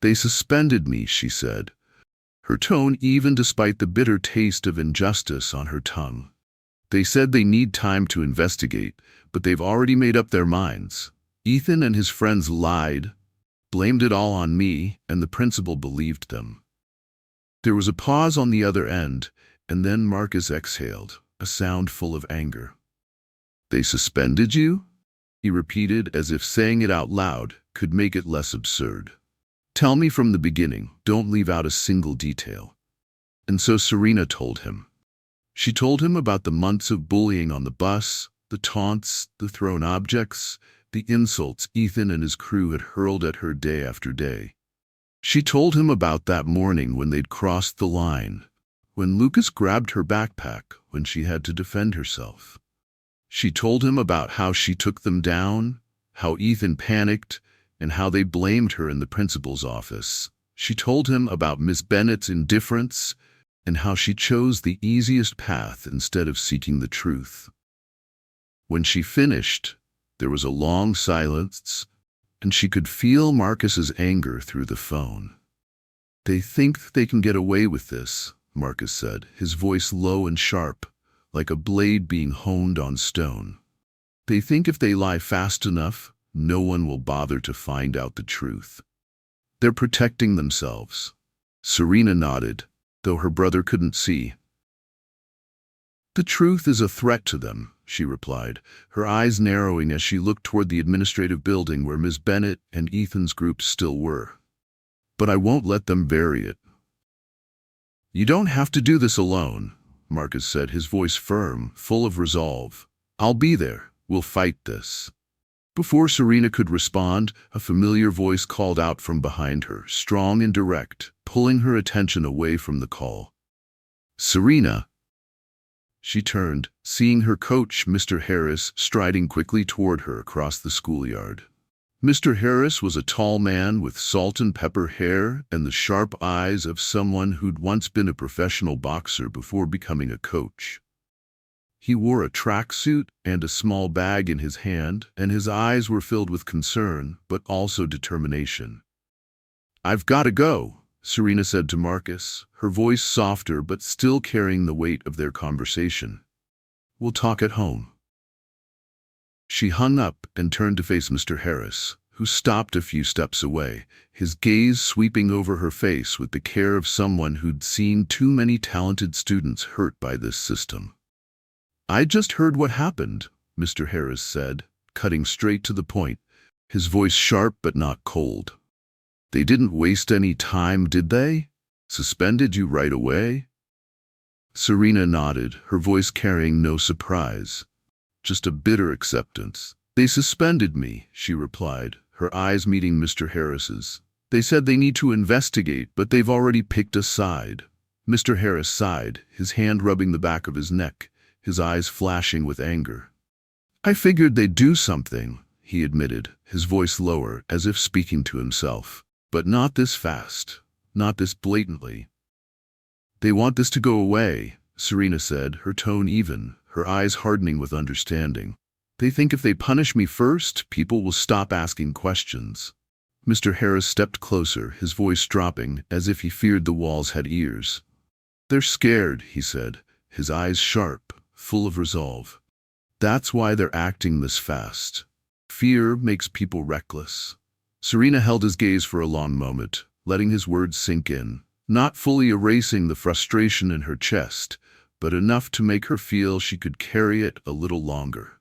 "They suspended me," she said, her tone even despite the bitter taste of injustice on her tongue. "They said they need time to investigate, but they've already made up their minds. Ethan and his friends lied, blamed it all on me, and the principal believed them." There was a pause on the other end, and then Marcus exhaled, a sound full of anger. "They suspended you?" he repeated, as if saying it out loud could make it less absurd. "Tell me from the beginning. Don't leave out a single detail." And so Serena told him. She told him about the months of bullying on the bus, the taunts, the thrown objects, the insults Ethan and his crew had hurled at her day after day. She told him about that morning when they'd crossed the line, when Lucas grabbed her backpack when she had to defend herself. She told him about how she took them down, how Ethan panicked, and how they blamed her in the principal's office. She told him about Miss Bennett's indifference and how she chose the easiest path instead of seeking the truth. When she finished, there was a long silence, and she could feel Marcus's anger through the phone. "They think they can get away with this," Marcus said, his voice low and sharp, like a blade being honed on stone. "They think if they lie fast enough, no one will bother to find out the truth. They're protecting themselves." Serena nodded, though her brother couldn't see. "The truth is a threat to them," she replied, her eyes narrowing as she looked toward the administrative building where Miss Bennett and Ethan's group still were. "But I won't let them bury it." "You don't have to do this alone," Marcus said, his voice firm, full of resolve. "I'll be there. We'll fight this." Before Serena could respond, a familiar voice called out from behind her, strong and direct, pulling her attention away from the call. "Serena!" She turned, seeing her coach, Mr. Harris, striding quickly toward her across the schoolyard. Mr. Harris was a tall man with salt and pepper hair and the sharp eyes of someone who'd once been a professional boxer before becoming a coach. He wore a tracksuit and a small bag in his hand, and his eyes were filled with concern, but also determination. "I've got to go," Serena said to Marcus, her voice softer but still carrying the weight of their conversation. "We'll talk at home." She hung up and turned to face Mr. Harris, who stopped a few steps away, his gaze sweeping over her face with the care of someone who'd seen too many talented students hurt by this system. "I just heard what happened," Mr. Harris said, cutting straight to the point, his voice sharp but not cold. "They didn't waste any time, did they? Suspended you right away?" Serena nodded, her voice carrying no surprise, just a bitter acceptance. "They suspended me," she replied, her eyes meeting Mr. Harris's. "They said they need to investigate, but they've already picked a side." Mr. Harris sighed, his hand rubbing the back of his neck, his eyes flashing with anger. "I figured they'd do something," he admitted, his voice lower, as if speaking to himself. "But not this fast, not this blatantly." "They want this to go away," Serena said, her tone even, her eyes hardening with understanding. They think if they punish me first, people will stop asking questions. Mr. Harris stepped closer, his voice dropping, as if he feared the walls had ears. They're scared, he said, his eyes sharp, full of resolve. That's why they're acting this fast. Fear makes people reckless. Serena held his gaze for a long moment, letting his words sink in, not fully erasing the frustration in her chest, but enough to make her feel she could carry it a little longer.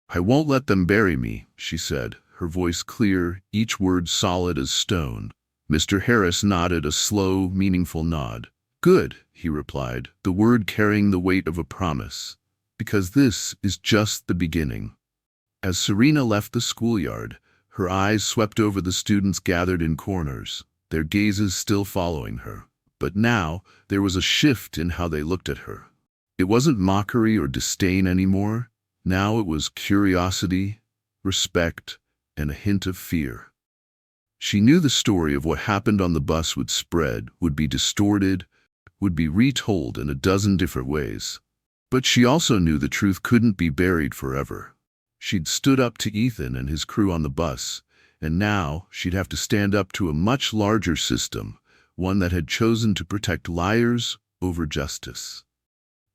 I won't let them bury me, she said, her voice clear, each word solid as stone. Mr. Harris nodded a slow, meaningful nod. Good, he replied, the word carrying the weight of a promise. Because this is just the beginning. As Serena left the schoolyard, her eyes swept over the students gathered in corners, their gazes still following her. But now, there was a shift in how they looked at her. It wasn't mockery or disdain anymore. Now it was curiosity, respect, and a hint of fear. She knew the story of what happened on the bus would spread, would be distorted, would be retold in a dozen different ways. But she also knew the truth couldn't be buried forever. She'd stood up to Ethan and his crew on the bus, and now she'd have to stand up to a much larger system, one that had chosen to protect liars over justice.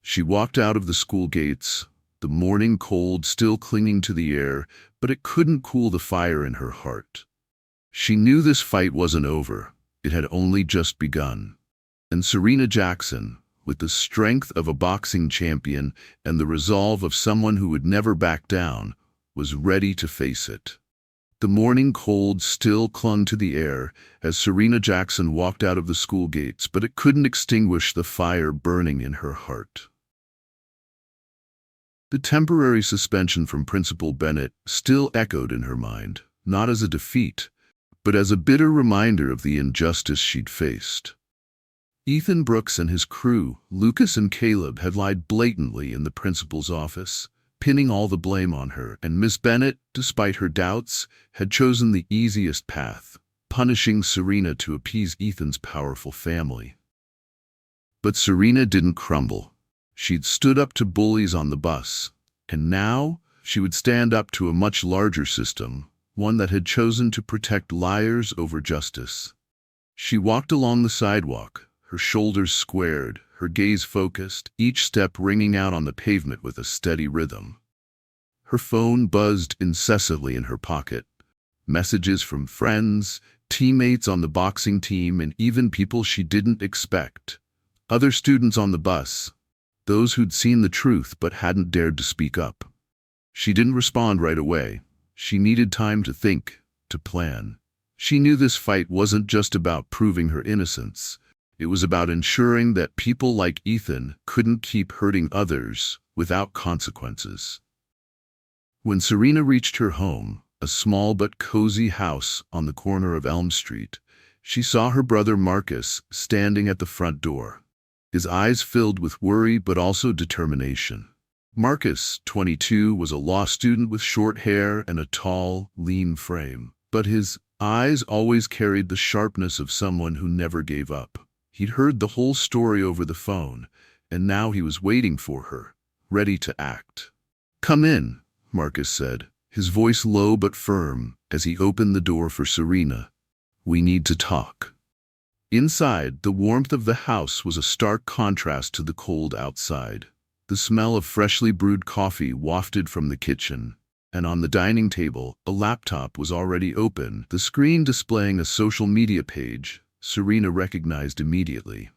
She walked out of the school gates, the morning cold still clinging to the air, but it couldn't cool the fire in her heart. She knew this fight wasn't over. It had only just begun. And Serena Jackson, with the strength of a boxing champion and the resolve of someone who would never back down, was ready to face it. The morning cold still clung to the air as Serena Jackson walked out of the school gates, but it couldn't extinguish the fire burning in her heart. The temporary suspension from Principal Bennett still echoed in her mind, not as a defeat, but as a bitter reminder of the injustice she'd faced. Ethan Brooks and his crew, Lucas and Caleb, had lied blatantly in the principal's office, pinning all the blame on her, and Miss Bennett, despite her doubts, had chosen the easiest path, punishing Serena to appease Ethan's powerful family. But Serena didn't crumble. She'd stood up to bullies on the bus, and now she would stand up to a much larger system, one that had chosen to protect liars over justice. She walked along the sidewalk, her shoulders squared, her gaze focused, each step ringing out on the pavement with a steady rhythm. Her phone buzzed incessantly in her pocket. Messages from friends, teammates on the boxing team, and even people she didn't expect. Other students on the bus, those who'd seen the truth but hadn't dared to speak up. She didn't respond right away. She needed time to think, to plan. She knew this fight wasn't just about proving her innocence. It was about ensuring that people like Ethan couldn't keep hurting others without consequences. When Serena reached her home, a small but cozy house on the corner of Elm Street, she saw her brother Marcus standing at the front door. His eyes filled with worry but also determination. Marcus, 22, was a law student with short hair and a tall, lean frame, but his eyes always carried the sharpness of someone who never gave up. He'd heard the whole story over the phone, and now he was waiting for her, ready to act. "Come in," Marcus said, his voice low but firm, as he opened the door for Serena. "We need to talk." Inside, the warmth of the house was a stark contrast to the cold outside. The smell of freshly brewed coffee wafted from the kitchen, and on the dining table, a laptop was already open, the screen displaying a social media page Serena recognized immediately.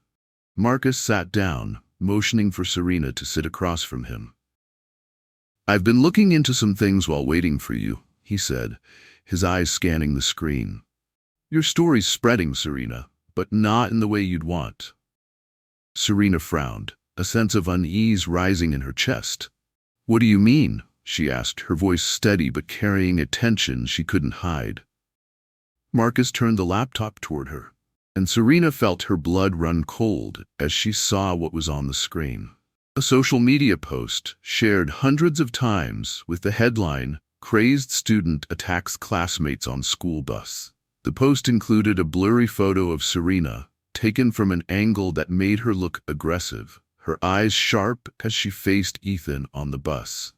Marcus sat down, motioning for Serena to sit across from him. "I've been looking into some things while waiting for you," he said, his eyes scanning the screen. "Your story's spreading, Serena, but not in the way you'd want." Serena frowned, a sense of unease rising in her chest. "What do you mean?" she asked, her voice steady but carrying a tension she couldn't hide. Marcus turned the laptop toward her, and Serena felt her blood run cold as she saw what was on the screen. A social media post shared hundreds of times with the headline, "Crazed Student Attacks Classmates on School Bus." The post included a blurry photo of Serena, taken from an angle that made her look aggressive, her eyes sharp as she faced Ethan on the bus.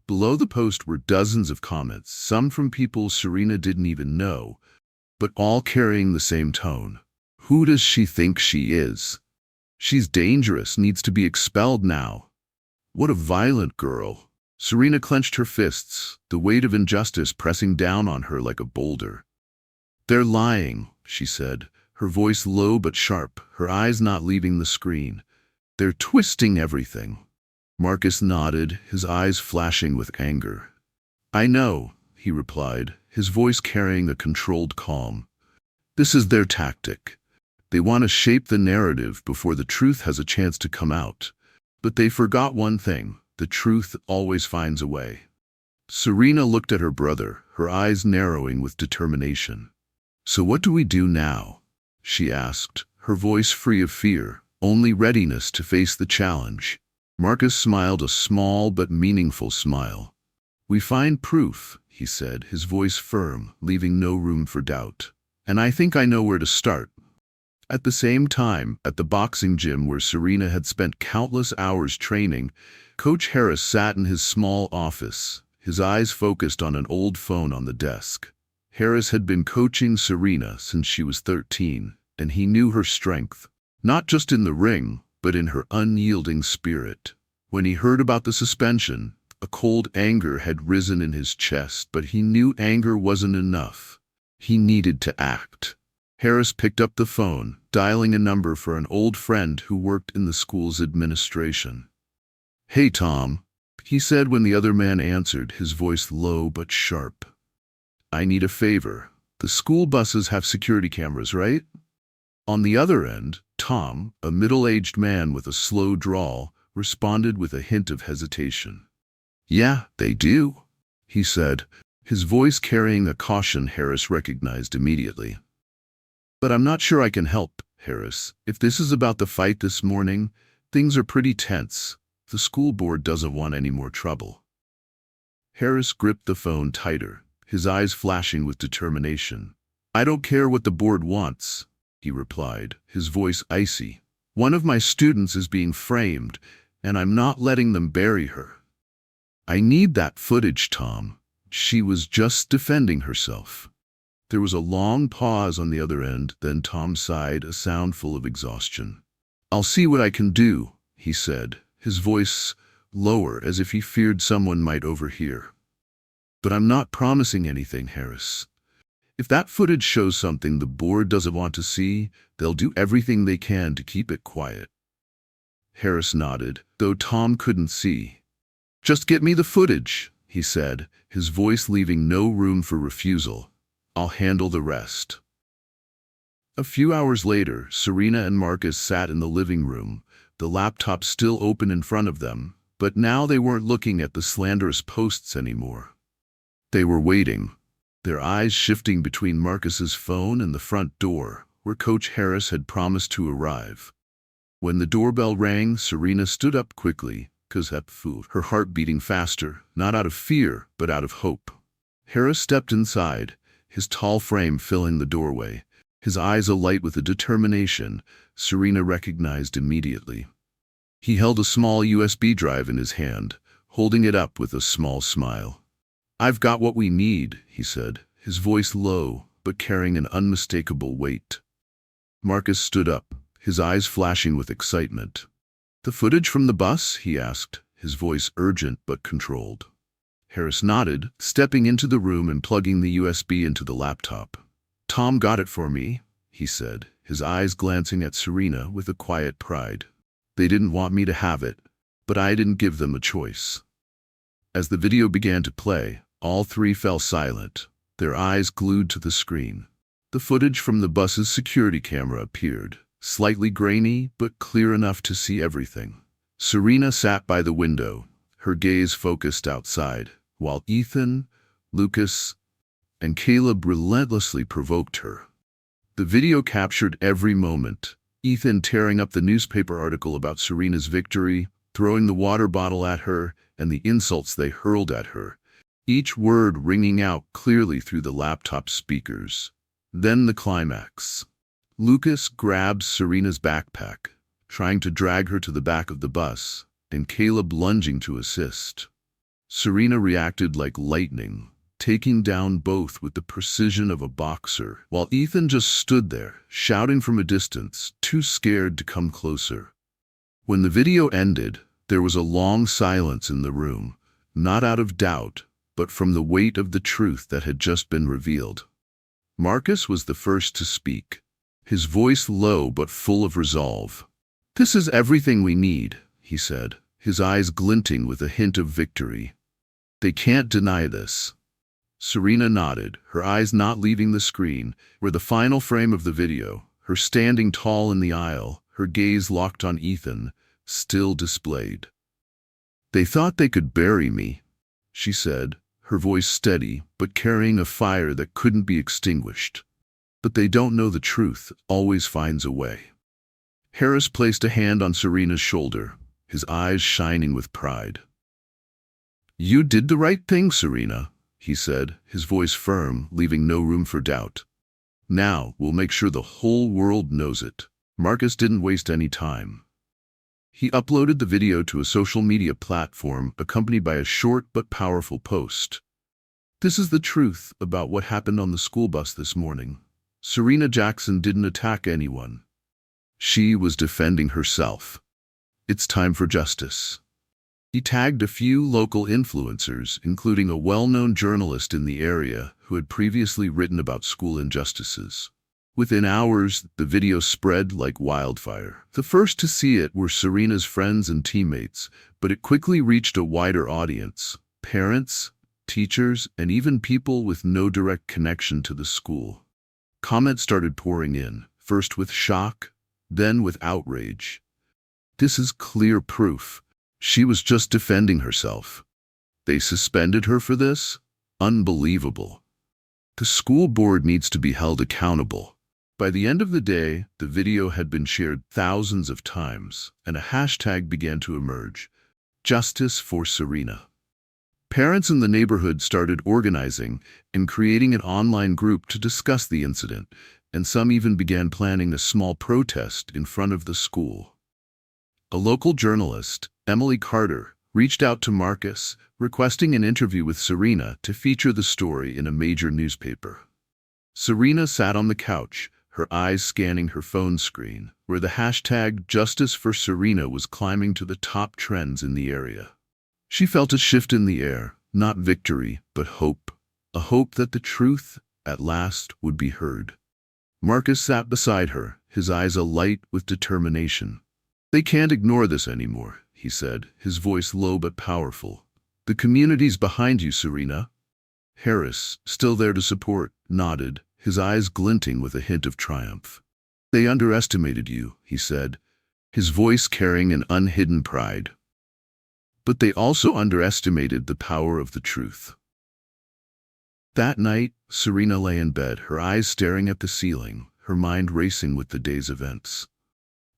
Below the post were dozens of comments, some from people Serena didn't even know, but all carrying the same tone. Who does she think she is? She's dangerous, needs to be expelled now. What a violent girl. Serena clenched her fists, the weight of injustice pressing down on her like a boulder. They're lying, she said, her voice low but sharp, her eyes not leaving the screen. They're twisting everything. Marcus nodded, his eyes flashing with anger. I know, he replied, his voice carrying a controlled calm. This is their tactic. They want to shape the narrative before the truth has a chance to come out. But they forgot one thing. The truth always finds a way. Serena looked at her brother, her eyes narrowing with determination. So what do we do now? She asked, her voice free of fear, only readiness to face the challenge. Marcus smiled a small but meaningful smile. We find proof, he said, his voice firm, leaving no room for doubt. And I think I know where to start. At the same time, at the boxing gym where Serena had spent countless hours training, Coach Harris sat in his small office, his eyes focused on an old phone on the desk. Harris had been coaching Serena since she was 13, and he knew her strength, not just in the ring, but in her unyielding spirit. When he heard about the suspension, a cold anger had risen in his chest, but he knew anger wasn't enough. He needed to act. Harris picked up the phone, dialing a number for an old friend who worked in the school's administration. Hey, Tom, he said when the other man answered, his voice low but sharp. I need a favor. The school buses have security cameras, right? On the other end, Tom, a middle-aged man with a slow drawl, responded with a hint of hesitation. Yeah, they do, he said, his voice carrying a caution Harris recognized immediately. But I'm not sure I can help, Harris. If this is about the fight this morning, things are pretty tense. The school board doesn't want any more trouble. Harris gripped the phone tighter, his eyes flashing with determination. I don't care what the board wants, he replied, his voice icy. One of my students is being framed, and I'm not letting them bury her. I need that footage, Tom. She was just defending herself. There was a long pause on the other end, then Tom sighed, a sound full of exhaustion. I'll see what I can do, he said, his voice lower as if he feared someone might overhear. But I'm not promising anything, Harris. If that footage shows something the board doesn't want to see, they'll do everything they can to keep it quiet. Harris nodded, though Tom couldn't see. Just get me the footage, he said, his voice leaving no room for refusal. I'll handle the rest. A few hours later, Serena and Marcus sat in the living room, the laptop still open in front of them, but now they weren't looking at the slanderous posts anymore. They were waiting, their eyes shifting between Marcus's phone and the front door, where Coach Harris had promised to arrive. When the doorbell rang, Serena stood up quickly, her heart beating faster, not out of fear, but out of hope. Harris stepped inside, his tall frame filling the doorway, his eyes alight with a determination Serena recognized immediately. He held a small USB drive in his hand, holding it up with a small smile. I've got what we need, he said, his voice low, but carrying an unmistakable weight. Marcus stood up, his eyes flashing with excitement. The footage from the bus? He asked, his voice urgent but controlled. Harris nodded, stepping into the room and plugging the USB into the laptop. Tom got it for me, he said, his eyes glancing at Serena with a quiet pride. They didn't want me to have it, but I didn't give them a choice. As the video began to play, all three fell silent, their eyes glued to the screen. The footage from the bus's security camera appeared, slightly grainy but clear enough to see everything. Serena sat by the window, her gaze focused outside, while Ethan, Lucas, and Caleb relentlessly provoked her. The video captured every moment, Ethan tearing up the newspaper article about Serena's victory, throwing the water bottle at her, and the insults they hurled at her, each word ringing out clearly through the laptop speakers. Then the climax. Lucas grabs Serena's backpack, trying to drag her to the back of the bus, and Caleb lunging to assist. Serena reacted like lightning, taking down both with the precision of a boxer, while Ethan just stood there, shouting from a distance, too scared to come closer. When the video ended, there was a long silence in the room, not out of doubt, but from the weight of the truth that had just been revealed. Marcus was the first to speak, his voice low but full of resolve. "This is everything we need," he said, his eyes glinting with a hint of victory. "They can't deny this." Serena nodded, her eyes not leaving the screen, where the final frame of the video, her standing tall in the aisle, her gaze locked on Ethan, still displayed. "They thought they could bury me," she said, her voice steady, but carrying a fire that couldn't be extinguished. "But they don't know the truth always finds a way." Harris placed a hand on Serena's shoulder, his eyes shining with pride. "You did the right thing, Serena," he said, his voice firm, leaving no room for doubt. "Now we'll make sure the whole world knows it." Marcus didn't waste any time. He uploaded the video to a social media platform accompanied by a short but powerful post. "This is the truth about what happened on the school bus this morning. Serena Jackson didn't attack anyone. She was defending herself. It's time for justice." He tagged a few local influencers, including a well-known journalist in the area who had previously written about school injustices. Within hours, the video spread like wildfire. The first to see it were Serena's friends and teammates, but it quickly reached a wider audience: parents, teachers, and even people with no direct connection to the school. Comments started pouring in, first with shock, then with outrage. "This is clear proof. She was just defending herself. They suspended her for this? Unbelievable. The school board needs to be held accountable." By the end of the day, the video had been shared thousands of times, and a hashtag began to emerge: "Justice for Serena." Parents in the neighborhood started organizing and creating an online group to discuss the incident, and some even began planning a small protest in front of the school. A local journalist, Emily Carter, reached out to Marcus, requesting an interview with Serena to feature the story in a major newspaper. Serena sat on the couch, her eyes scanning her phone screen, where the hashtag "Justice for Serena" was climbing to the top trends in the area. She felt a shift in the air, not victory, but hope. A hope that the truth, at last, would be heard. Marcus sat beside her, his eyes alight with determination. "They can't ignore this anymore," he said, his voice low but powerful. "The community's behind you, Serena." Harris, still there to support, nodded, his eyes glinting with a hint of triumph. "They underestimated you," he said, his voice carrying an unhidden pride. "But they also underestimated the power of the truth." That night, Serena lay in bed, her eyes staring at the ceiling, her mind racing with the day's events.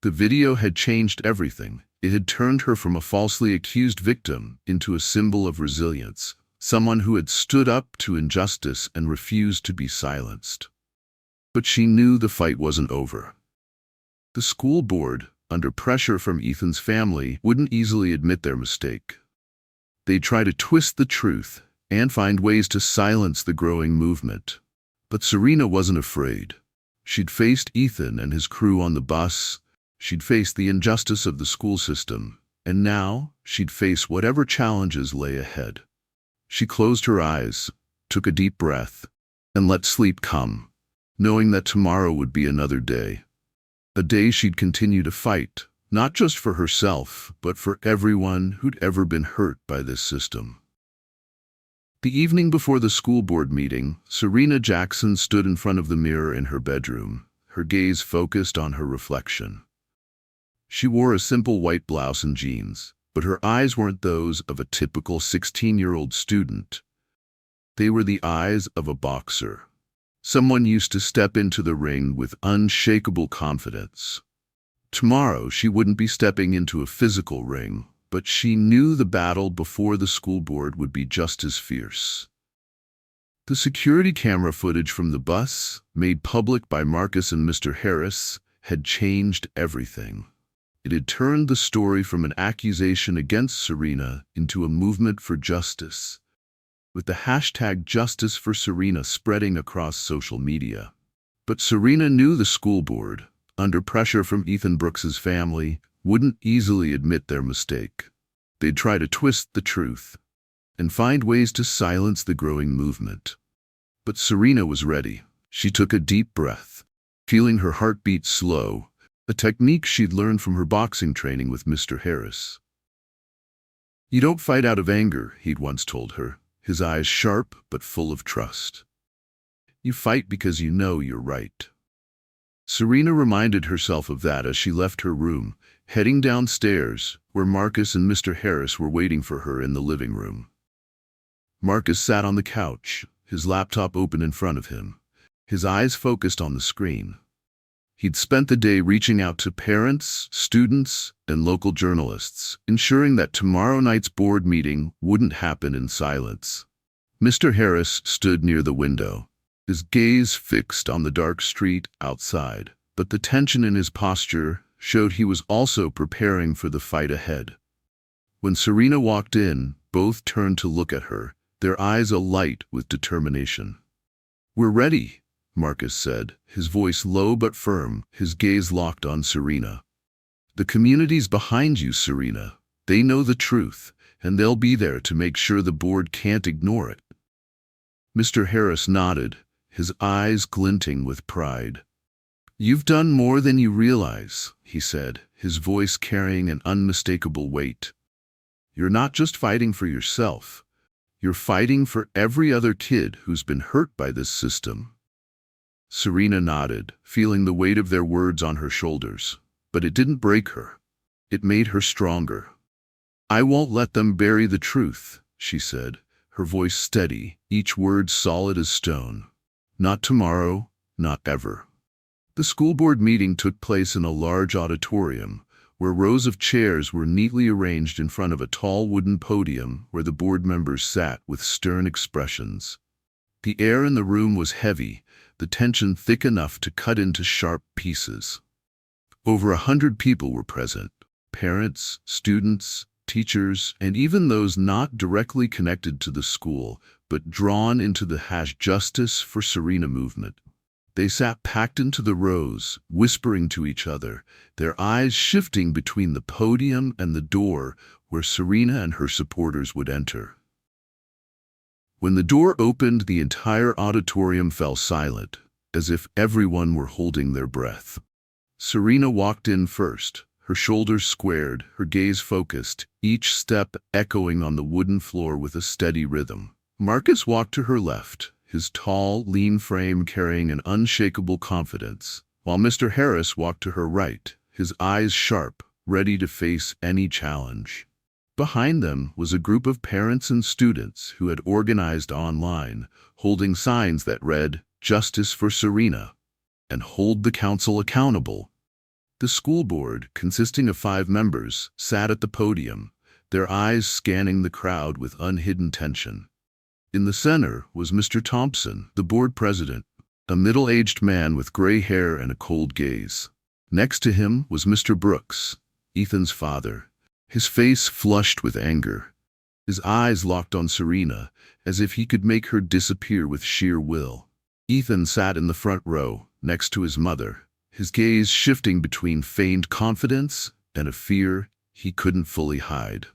The video had changed everything. It had turned her from a falsely accused victim into a symbol of resilience, someone who had stood up to injustice and refused to be silenced. But she knew the fight wasn't over. The school board, under pressure from Ethan's family, wouldn't easily admit their mistake. They'd try to twist the truth and find ways to silence the growing movement. But Serena wasn't afraid. She'd faced Ethan and his crew on the bus, she'd faced the injustice of the school system, and now she'd face whatever challenges lay ahead. She closed her eyes, took a deep breath, and let sleep come, knowing that tomorrow would be another day. A day she'd continue to fight, not just for herself, but for everyone who'd ever been hurt by this system. The evening before the school board meeting, Serena Jackson stood in front of the mirror in her bedroom, her gaze focused on her reflection. She wore a simple white blouse and jeans, but her eyes weren't those of a typical 16-year-old student. They were the eyes of a boxer, someone used to step into the ring with unshakable confidence. Tomorrow she wouldn't be stepping into a physical ring, but she knew the battle before the school board would be just as fierce. The security camera footage from the bus, made public by Marcus and Mr. Harris, had changed everything. It had turned the story from an accusation against Serena into a movement for justice, with the hashtag Justice for Serena spreading across social media. But Serena knew the school board, under pressure from Ethan Brooks's family, wouldn't easily admit their mistake. They'd try to twist the truth and find ways to silence the growing movement. But Serena was ready. She took a deep breath, feeling her heartbeat slow, a technique she'd learned from her boxing training with Mr. Harris. "You don't fight out of anger," he'd once told her, his eyes sharp but full of trust. "You fight because you know you're right." Serena reminded herself of that as she left her room, heading downstairs, where Marcus and Mr. Harris were waiting for her in the living room. Marcus sat on the couch, his laptop open in front of him, his eyes focused on the screen. He'd spent the day reaching out to parents, students, and local journalists, ensuring that tomorrow night's board meeting wouldn't happen in silence. Mr. Harris stood near the window, his gaze fixed on the dark street outside, but the tension in his posture showed he was also preparing for the fight ahead. When Serena walked in, both turned to look at her, their eyes alight with determination. "We're ready," Marcus said, his voice low but firm, his gaze locked on Serena. "The community's behind you, Serena. They know the truth, and they'll be there to make sure the board can't ignore it." Mr. Harris nodded, his eyes glinting with pride. "You've done more than you realize," he said, his voice carrying an unmistakable weight. "You're not just fighting for yourself. You're fighting for every other kid who's been hurt by this system." Serena nodded, feeling the weight of their words on her shoulders. But it didn't break her. It made her stronger. "I won't let them bury the truth," she said, her voice steady, each word solid as stone. "Not tomorrow, not ever." The school board meeting took place in a large auditorium, where rows of chairs were neatly arranged in front of a tall wooden podium where the board members sat with stern expressions. The air in the room was heavy, the tension thick enough to cut into sharp pieces. Over 100 people were present: parents, students, teachers, and even those not directly connected to the school, but drawn into the Justice for Serena movement. They sat packed into the rows, whispering to each other, their eyes shifting between the podium and the door where Serena and her supporters would enter. When the door opened, the entire auditorium fell silent, as if everyone were holding their breath. Serena walked in first, her shoulders squared, her gaze focused, each step echoing on the wooden floor with a steady rhythm. Marcus walked to her left, his tall, lean frame carrying an unshakable confidence, while Mr. Harris walked to her right, his eyes sharp, ready to face any challenge. Behind them was a group of parents and students who had organized online, holding signs that read, "Justice for Serena," and "Hold the council accountable." The school board, consisting of 5 members, sat at the podium, their eyes scanning the crowd with unhidden tension. In the center was Mr. Thompson, the board president, a middle-aged man with gray hair and a cold gaze. Next to him was Mr. Brooks, Ethan's father, his face flushed with anger, his eyes locked on Serena, as if he could make her disappear with sheer will. Ethan sat in the front row, next to his mother, his gaze shifting between feigned confidence and a fear he couldn't fully hide.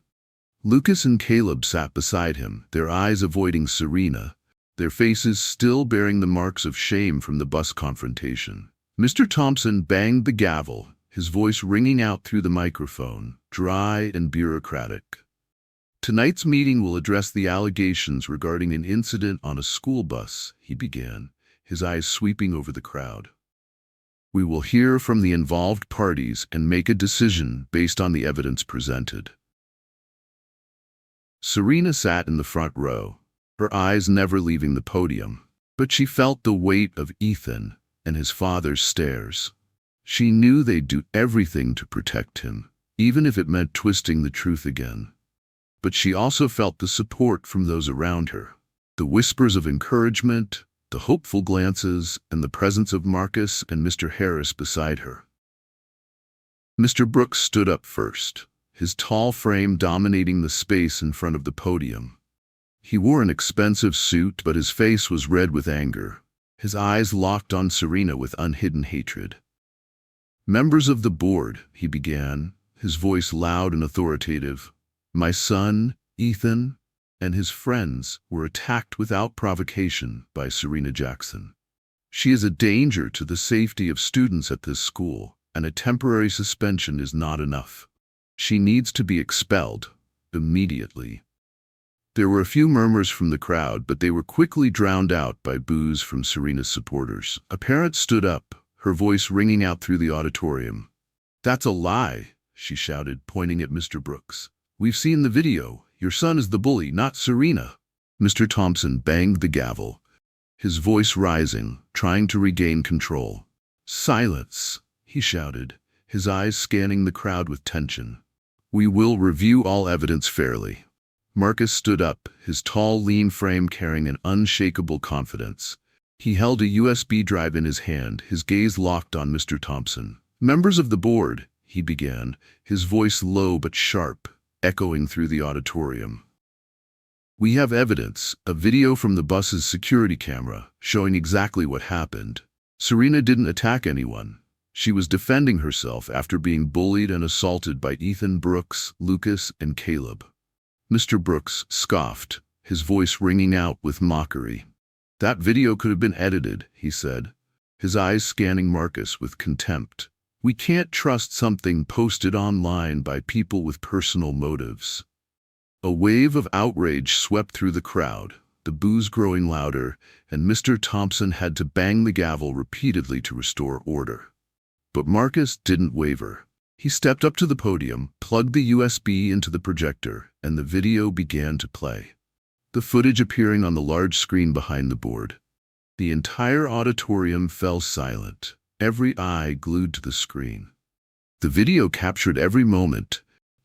Lucas and Caleb sat beside him, their eyes avoiding Serena, their faces still bearing the marks of shame from the bus confrontation. Mr. Thompson banged the gavel, his voice ringing out through the microphone, dry and bureaucratic. "Tonight's meeting will address the allegations regarding an incident on a school bus," he began, his eyes sweeping over the crowd. "We will hear from the involved parties and make a decision based on the evidence presented." Serena sat in the front row, her eyes never leaving the podium, but she felt the weight of Ethan and his father's stares. She knew they'd do everything to protect him, even if it meant twisting the truth again. But she also felt the support from those around her, the whispers of encouragement, the hopeful glances, and the presence of Marcus and Mr. Harris beside her. Mr. Brooks stood up first, his tall frame dominating the space in front of the podium. He wore an expensive suit, but his face was red with anger. His eyes locked on Serena with unhidden hatred. "Members of the board," he began, his voice loud and authoritative, "my son, Ethan, and his friends were attacked without provocation by Serena Jackson. She is a danger to the safety of students at this school, and a temporary suspension is not enough. She needs to be expelled immediately." There were a few murmurs from the crowd, but they were quickly drowned out by boos from Serena's supporters. A parent stood up, her voice ringing out through the auditorium. "That's a lie," she shouted, pointing at Mr. Brooks. "We've seen the video. Your son is the bully, not Serena." Mr. Thompson banged the gavel, his voice rising, trying to regain control. "Silence," he shouted, his eyes scanning the crowd with tension. "We will review all evidence fairly." Marcus stood up, his tall, lean frame carrying an unshakable confidence. He held a USB drive in his hand, his gaze locked on Mr. Thompson. "Members of the board," he began, his voice low but sharp, echoing through the auditorium. "We have evidence, a video from the bus's security camera, showing exactly what happened. Serena didn't attack anyone. She was defending herself after being bullied and assaulted by Ethan, Brooks, Lucas, and Caleb." Mr. Brooks scoffed, his voice ringing out with mockery. "That video could have been edited," he said, his eyes scanning Marcus with contempt. "We can't trust something posted online by people with personal motives." A wave of outrage swept through the crowd, the boos growing louder, and Mr. Thompson had to bang the gavel repeatedly to restore order. But Marcus didn't waver. He stepped up to the podium, plugged the USB into the projector, and the video began to play. The footage appearing on the large screen behind the board. The entire auditorium fell silent, every eye glued to the screen. The video captured every moment.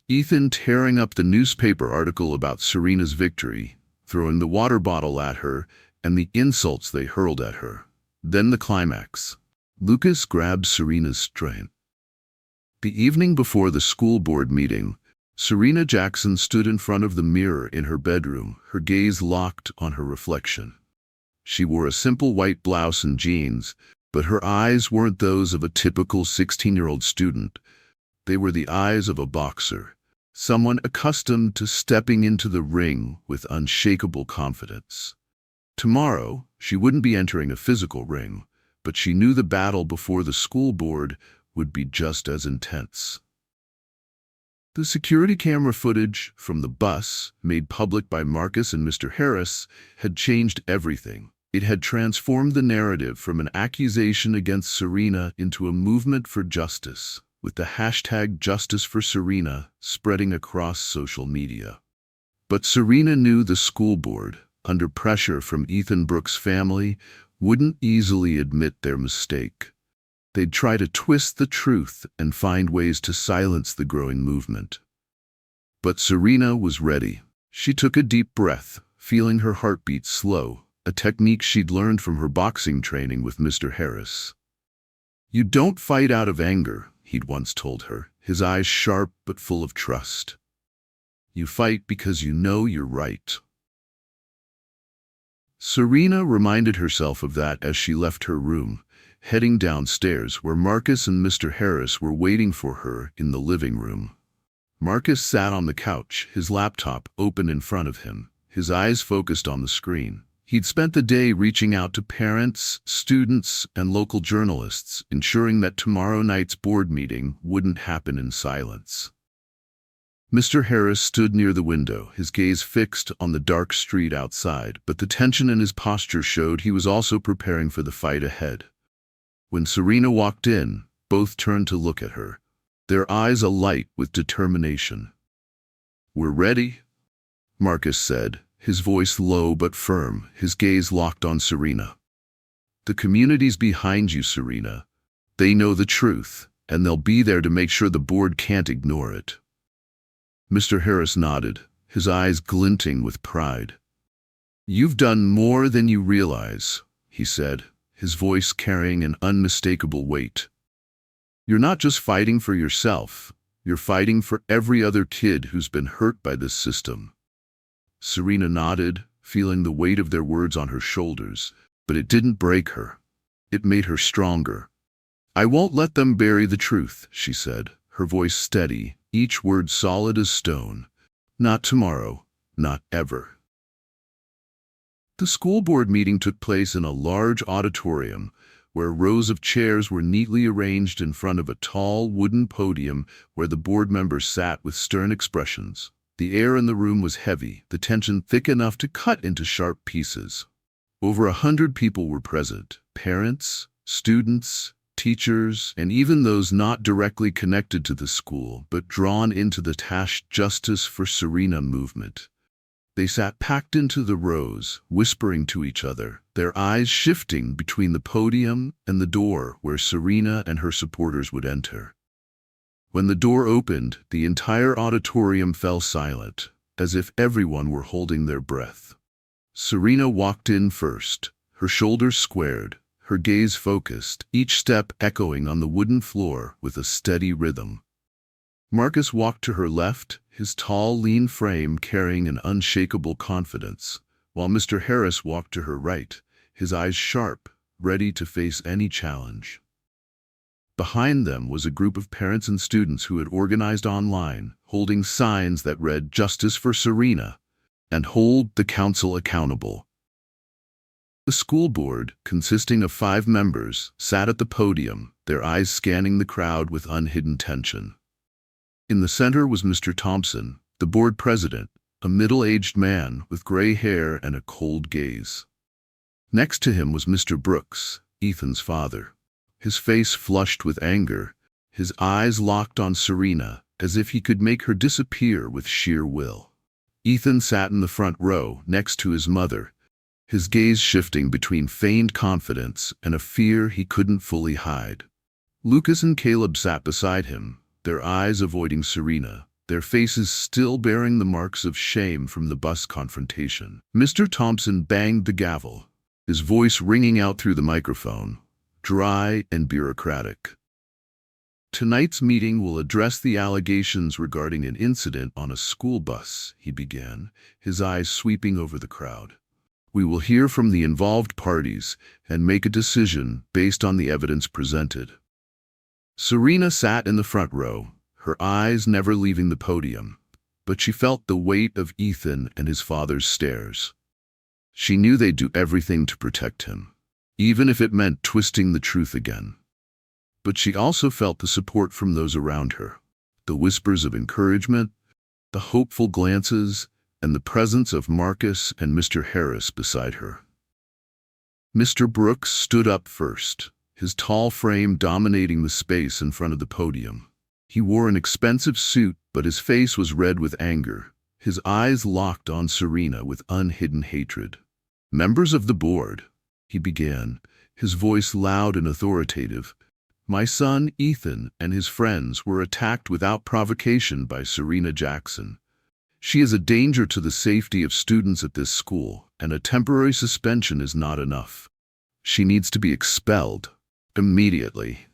Ethan tearing up the newspaper article about Serena's victory, throwing the water bottle at her, and the insults they hurled at her. Then the climax. Lucas grabbed Serena's strength. The evening before the school board meeting, Serena Jackson stood in front of the mirror in her bedroom, her gaze locked on her reflection. She wore a simple white blouse and jeans, but her eyes weren't those of a typical 16-year-old student. They were the eyes of a boxer, someone accustomed to stepping into the ring with unshakable confidence. Tomorrow, she wouldn't be entering a physical ring, but she knew the battle before the school board would be just as intense. The security camera footage from the bus, made public by Marcus and Mr. Harris, had changed everything. It had transformed the narrative from an accusation against Serena into a movement for justice, with the hashtag #JusticeForSerena spreading across social media. But Serena knew the school board, under pressure from Ethan Brooks' family, wouldn't easily admit their mistake. They'd try to twist the truth and find ways to silence the growing movement. But Serena was ready. She took a deep breath, feeling her heartbeat slow, a technique she'd learned from her boxing training with Mr. Harris. "You don't fight out of anger," he'd once told her, his eyes sharp but full of trust. "You fight because you know you're right." Serena reminded herself of that as she left her room, heading downstairs where Marcus and Mr. Harris were waiting for her in the living room. Marcus sat on the couch, his laptop open in front of him, his eyes focused on the screen. He'd spent the day reaching out to parents, students, and local journalists, ensuring that tomorrow night's board meeting wouldn't happen in silence. Mr. Harris stood near the window, his gaze fixed on the dark street outside, but the tension in his posture showed he was also preparing for the fight ahead. When Serena walked in, both turned to look at her, their eyes alight with determination. "We're ready," Marcus said, his voice low but firm, his gaze locked on Serena. "The community's behind you, Serena. They know the truth, and they'll be there to make sure the board can't ignore it." Mr. Harris nodded, his eyes glinting with pride. "You've done more than you realize," he said, his voice carrying an unmistakable weight. You're not just fighting for yourself. You're fighting for every other kid who's been hurt by this system." Serena nodded, feeling the weight of their words on her shoulders, but it didn't break her. It made her stronger. "I won't let them bury the truth," she said, her voice steady, each word solid as stone. "Not tomorrow, not ever." The school board meeting took place in a large auditorium where rows of chairs were neatly arranged in front of a tall wooden podium where the board members sat with stern expressions. The air in the room was heavy, the tension thick enough to cut into sharp pieces. Over 100 people were present: parents, students, teachers, and even those not directly connected to the school but drawn into the Justice for Serena movement. They sat packed into the rows, whispering to each other, their eyes shifting between the podium and the door where Serena and her supporters would enter. When the door opened, the entire auditorium fell silent, as if everyone were holding their breath. Serena walked in first, her shoulders squared, her gaze focused, each step echoing on the wooden floor with a steady rhythm. Marcus walked to her left, his tall, lean frame carrying an unshakable confidence, while Mr. Harris walked to her right, his eyes sharp, ready to face any challenge. Behind them was a group of parents and students who had organized online, holding signs that read "Justice for Serena" and "Hold the Council Accountable." The school board, consisting of 5 members, sat at the podium, their eyes scanning the crowd with unhidden tension. In the center was Mr. Thompson, the board president, a middle-aged man with gray hair and a cold gaze. Next to him was Mr. Brooks, Ethan's father. His face flushed with anger, his eyes locked on Serena, as if he could make her disappear with sheer will. Ethan sat in the front row, next to his mother, his gaze shifting between feigned confidence and a fear he couldn't fully hide. Lucas and Caleb sat beside him, their eyes avoiding Serena, their faces still bearing the marks of shame from the bus confrontation. Mr. Thompson banged the gavel, his voice ringing out through the microphone, dry and bureaucratic. "Tonight's meeting will address the allegations regarding an incident on a school bus," he began, his eyes sweeping over the crowd. "We will hear from the involved parties and make a decision based on the evidence presented." Serena sat in the front row, her eyes never leaving the podium, but she felt the weight of Ethan and his father's stares. She knew they'd do everything to protect him, even if it meant twisting the truth again. But she also felt the support from those around her, the whispers of encouragement, the hopeful glances, and the presence of Marcus and Mr. Harris beside her. Mr. Brooks stood up first, his tall frame dominating the space in front of the podium. He wore an expensive suit, but his face was red with anger, his eyes locked on Serena with unhidden hatred. "Members of the board," he began, his voice loud and authoritative, "my son Ethan and his friends were attacked without provocation by Serena Jackson. She is a danger to the safety of students at this school, and a temporary suspension is not enough. She needs to be expelled. Immediately."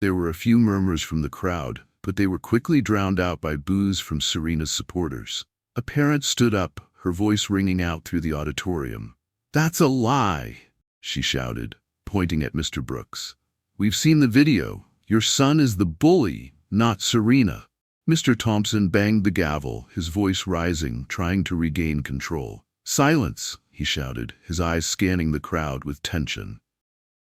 There were a few murmurs from the crowd, but they were quickly drowned out by boos from Serena's supporters. A parent stood up, her voice ringing out through the auditorium. "That's a lie," she shouted, pointing at Mr. Brooks. "We've seen the video. Your son is the bully, not Serena." Mr. Thompson banged the gavel, his voice rising, trying to regain control. "Silence," he shouted, his eyes scanning the crowd with tension.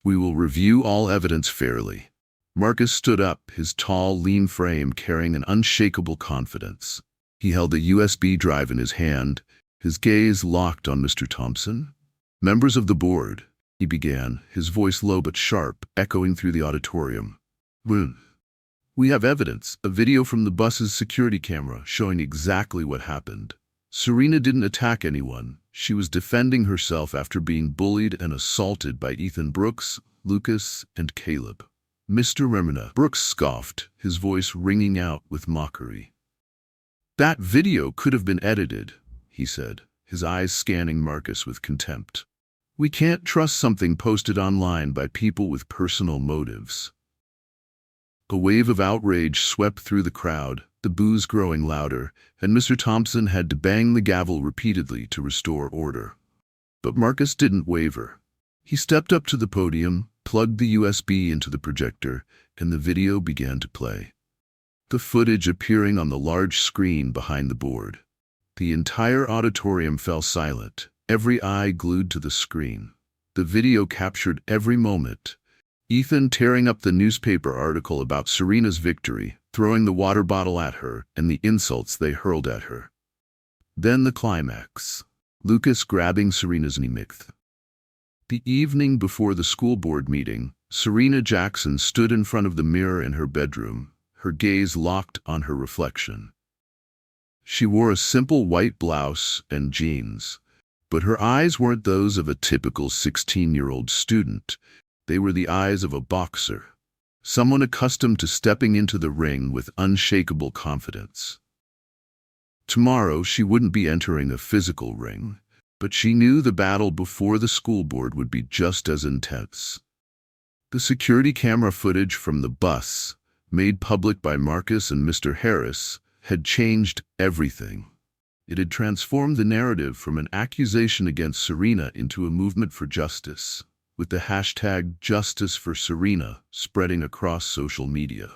"We will review all evidence fairly." Marcus stood up, his tall, lean frame carrying an unshakable confidence. He held a USB drive in his hand, his gaze locked on Mr. Thompson. "Members of the board," he began, his voice low but sharp, echoing through the auditorium. "We have evidence, a video from the bus's security camera showing exactly what happened. Serena didn't attack anyone. She was defending herself after being bullied and assaulted by Ethan Brooks, Lucas, and Caleb." "Mr. Remina," Brooks scoffed, his voice ringing out with mockery. "That video could have been edited," he said, his eyes scanning Marcus with contempt. "We can't trust something posted online by people with personal motives." A wave of outrage swept through the crowd, the boos growing louder, and Mr. Thompson had to bang the gavel repeatedly to restore order. But Marcus didn't waver. He stepped up to the podium, plugged the USB into the projector, and the video began to play. The footage appearing on the large screen behind the board. The entire auditorium fell silent, every eye glued to the screen. The video captured every moment. Ethan tearing up the newspaper article about Serena's victory, throwing the water bottle at her, and the insults they hurled at her. Then the climax. Lucas grabbing Serena's knee. The evening before the school board meeting, Serena Jackson stood in front of the mirror in her bedroom, her gaze locked on her reflection. She wore a simple white blouse and jeans, but her eyes weren't those of a typical 16-year-old student. They were the eyes of a boxer, someone accustomed to stepping into the ring with unshakable confidence. Tomorrow she wouldn't be entering a physical ring, but she knew the battle before the school board would be just as intense. The security camera footage from the bus, made public by Marcus and Mr. Harris, had changed everything. It had transformed the narrative from an accusation against Serena into a movement for justice, with the hashtag #JusticeForSerena spreading across social media.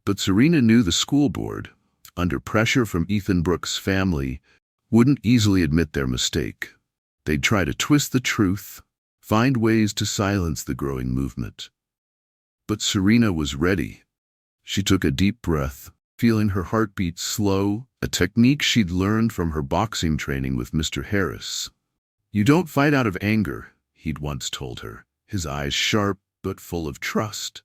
But Serena knew the school board, under pressure from Ethan Brooks' family, wouldn't easily admit their mistake. They'd try to twist the truth, find ways to silence the growing movement. But Serena was ready. She took a deep breath, feeling her heartbeat slow, a technique she'd learned from her boxing training with Mr. Harris. "You don't fight out of anger," he'd once told her, his eyes sharp but full of trust.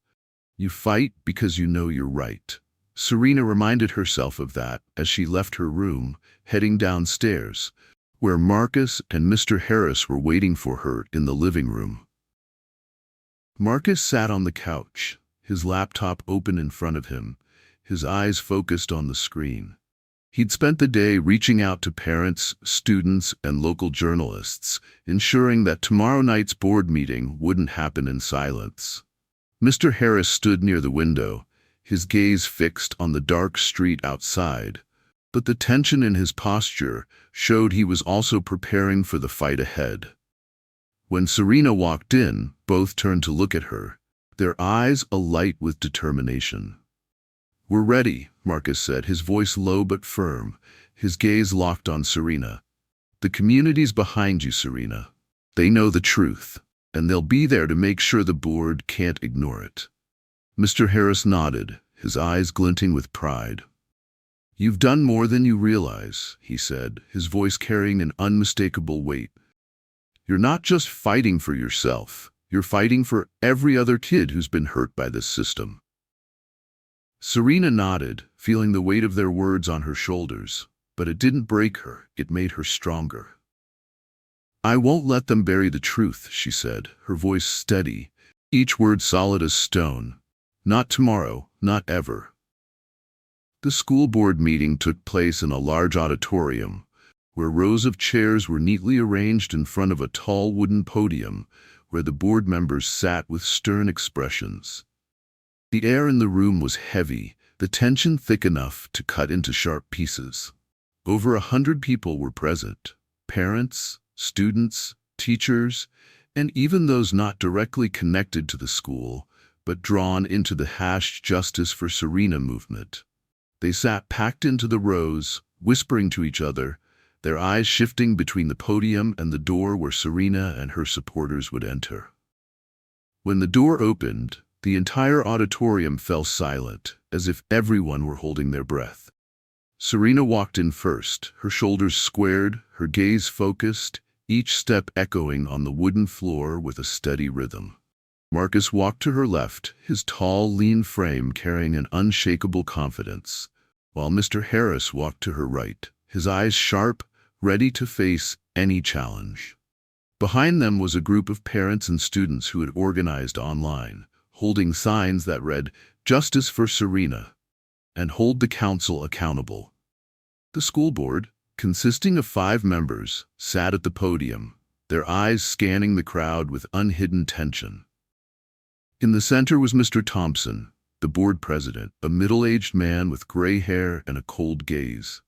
"You fight because you know you're right." Serena reminded herself of that as she left her room, heading downstairs, where Marcus and Mr. Harris were waiting for her in the living room. Marcus sat on the couch, his laptop open in front of him, his eyes focused on the screen. He'd spent the day reaching out to parents, students, and local journalists, ensuring that tomorrow night's board meeting wouldn't happen in silence. Mr. Harris stood near the window, his gaze fixed on the dark street outside, but the tension in his posture showed he was also preparing for the fight ahead. When Serena walked in, both turned to look at her, their eyes alight with determination. "We're ready," Marcus said, his voice low but firm, his gaze locked on Serena. "The community's behind you, Serena. They know the truth, and they'll be there to make sure the board can't ignore it." Mr. Harris nodded, his eyes glinting with pride. "You've done more than you realize," he said, his voice carrying an unmistakable weight. "You're not just fighting for yourself, you're fighting for every other kid who's been hurt by this system." Serena nodded, feeling the weight of their words on her shoulders, but it didn't break her, it made her stronger. "I won't let them bury the truth," she said, her voice steady, each word solid as stone. "Not tomorrow, not ever." The school board meeting took place in a large auditorium, where rows of chairs were neatly arranged in front of a tall wooden podium, where the board members sat with stern expressions. The air in the room was heavy, the tension thick enough to cut into sharp pieces. Over 100 people were present, parents, students, teachers, and even those not directly connected to the school, but drawn into the #Justice for Serena movement. They sat packed into the rows, whispering to each other, their eyes shifting between the podium and the door where Serena and her supporters would enter. When the door opened, the entire auditorium fell silent, as if everyone were holding their breath. Serena walked in first, her shoulders squared, her gaze focused, each step echoing on the wooden floor with a steady rhythm. Marcus walked to her left, his tall, lean frame carrying an unshakable confidence, while Mr. Harris walked to her right, his eyes sharp, ready to face any challenge. Behind them was a group of parents and students who had organized online, holding signs that read, "Justice for Serena," and "Hold the council accountable." The school board, consisting of 5 members, sat at the podium, their eyes scanning the crowd with unhidden tension. In the center was Mr. Thompson, the board president, a middle-aged man with gray hair and a cold gaze.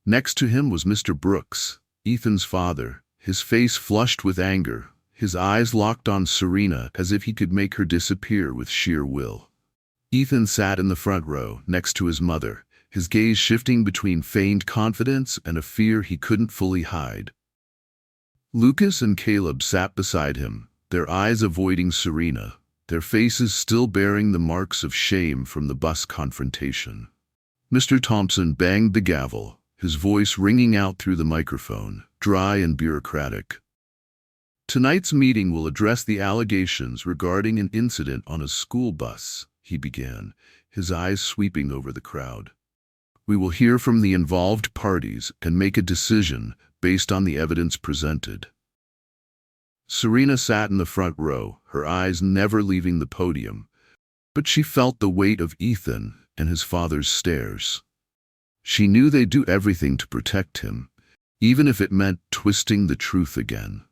Next to him was Mr. Brooks, Ethan's father, his face flushed with anger, his eyes locked on Serena as if he could make her disappear with sheer will. Ethan sat in the front row, next to his mother, his gaze shifting between feigned confidence and a fear he couldn't fully hide. Lucas and Caleb sat beside him, their eyes avoiding Serena, their faces still bearing the marks of shame from the bus confrontation. Mr. Thompson banged the gavel, his voice ringing out through the microphone, dry and bureaucratic. "Tonight's meeting will address the allegations regarding an incident on a school bus," he began, his eyes sweeping over the crowd. "We will hear from the involved parties and make a decision based on the evidence presented." Serena sat in the front row, her eyes never leaving the podium, but she felt the weight of Ethan and his father's stares. She knew they'd do everything to protect him, even if it meant twisting the truth again.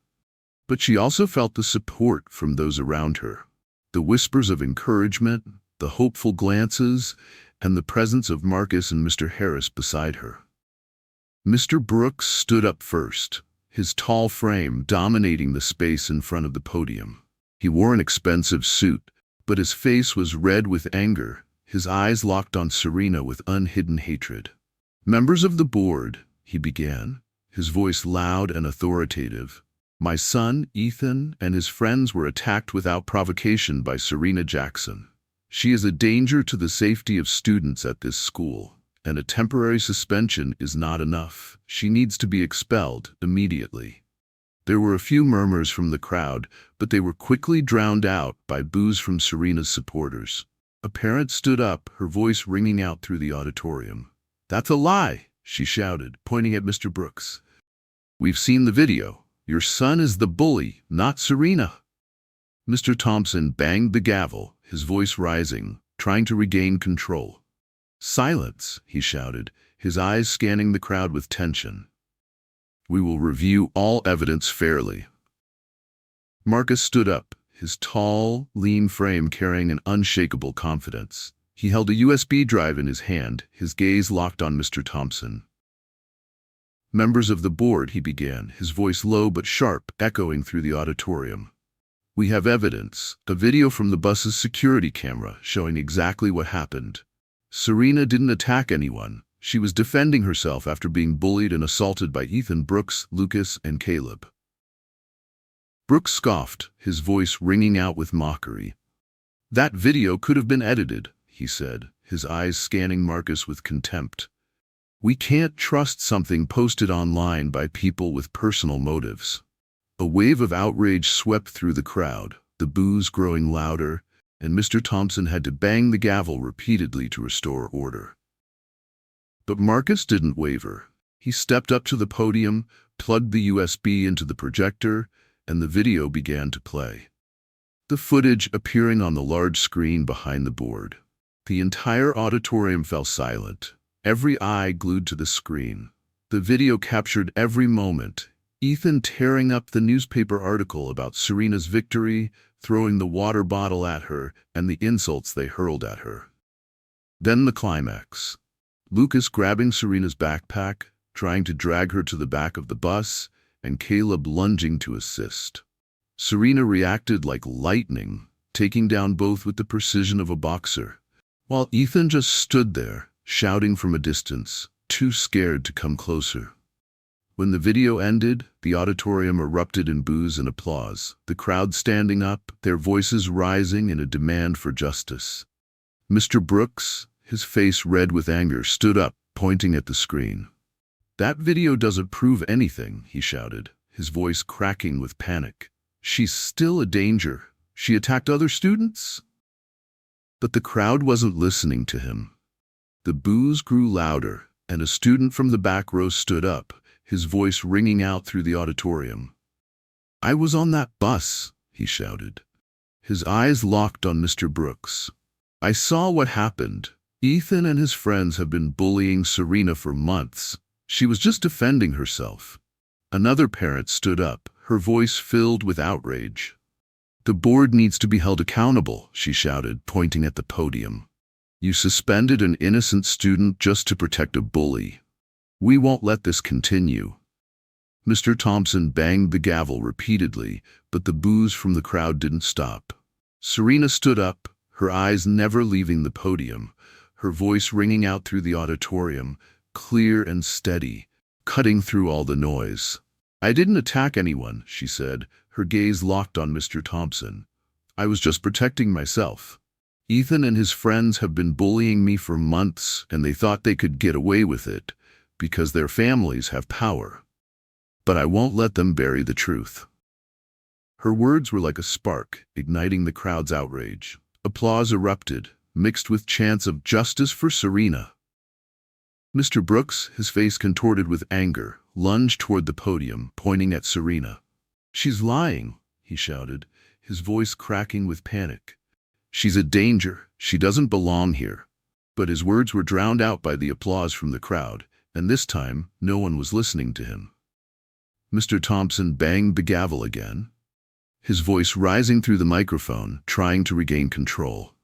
But she also felt the support from those around her, the whispers of encouragement, the hopeful glances, and the presence of Marcus and Mr. Harris beside her. Mr. Brooks stood up first, his tall frame dominating the space in front of the podium. He wore an expensive suit, but his face was red with anger, his eyes locked on Serena with unhidden hatred. "Members of the board," he began, his voice loud and authoritative, "my son, Ethan, and his friends were attacked without provocation by Serena Jackson. She is a danger to the safety of students at this school, and a temporary suspension is not enough. She needs to be expelled immediately." There were a few murmurs from the crowd, but they were quickly drowned out by boos from Serena's supporters. A parent stood up, her voice ringing out through the auditorium. "That's a lie," she shouted, pointing at Mr. Brooks. "We've seen the video. Your son is the bully, not Serena." Mr. Thompson banged the gavel, his voice rising, trying to regain control. "Silence," he shouted, his eyes scanning the crowd with tension. "We will review all evidence fairly." Marcus stood up, his tall, lean frame carrying an unshakable confidence. He held a USB drive in his hand, his gaze locked on Mr. Thompson. "Members of the board," he began, his voice low but sharp, echoing through the auditorium. "We have evidence, a video from the bus's security camera showing exactly what happened. Serena didn't attack anyone. She was defending herself after being bullied and assaulted by Ethan, Brooks, Lucas, and Caleb." Brooks scoffed, his voice ringing out with mockery. "That video could have been edited," he said, his eyes scanning Marcus with contempt. "We can't trust something posted online by people with personal motives." A wave of outrage swept through the crowd, the boos growing louder, and Mr. Thompson had to bang the gavel repeatedly to restore order. But Marcus didn't waver. He stepped up to the podium, plugged the USB into the projector, and the video began to play. The footage appearing on the large screen behind the board. The entire auditorium fell silent, every eye glued to the screen. The video captured every moment. Ethan tearing up the newspaper article about Serena's victory, throwing the water bottle at her, and the insults they hurled at her. Then the climax. Lucas grabbing Serena's backpack, trying to drag her to the back of the bus, and Caleb lunging to assist. Serena reacted like lightning, taking down both with the precision of a boxer, while Ethan just stood there, shouting from a distance, too scared to come closer. When the video ended, the auditorium erupted in boos and applause, the crowd standing up, their voices rising in a demand for justice. Mr. Brooks, his face red with anger, stood up, pointing at the screen. "That video doesn't prove anything," he shouted, his voice cracking with panic. "She's still a danger. She attacked other students." But the crowd wasn't listening to him. The boos grew louder, and a student from the back row stood up, his voice ringing out through the auditorium. "I was on that bus," he shouted, his eyes locked on Mr. Brooks. "I saw what happened. Ethan and his friends have been bullying Serena for months. She was just defending herself." Another parent stood up, her voice filled with outrage. "The board needs to be held accountable," she shouted, pointing at the podium. "You suspended an innocent student just to protect a bully. We won't let this continue." Mr. Thompson banged the gavel repeatedly, but the boos from the crowd didn't stop. Serena stood up, her eyes never leaving the podium, her voice ringing out through the auditorium, clear and steady, cutting through all the noise. "I didn't attack anyone," she said, her gaze locked on Mr. Thompson. "I was just protecting myself. Ethan and his friends have been bullying me for months, and they thought they could get away with it because their families have power. But I won't let them bury the truth." Her words were like a spark, igniting the crowd's outrage. Applause erupted, mixed with chants of "Justice for Serena." Mr. Brooks, his face contorted with anger, lunged toward the podium, pointing at Serena. "She's lying," he shouted, his voice cracking with panic. "She's a danger. She doesn't belong here." But his words were drowned out by the applause from the crowd, and this time no one was listening to him. Mr. Thompson banged the gavel again, his voice rising through the microphone, trying to regain control.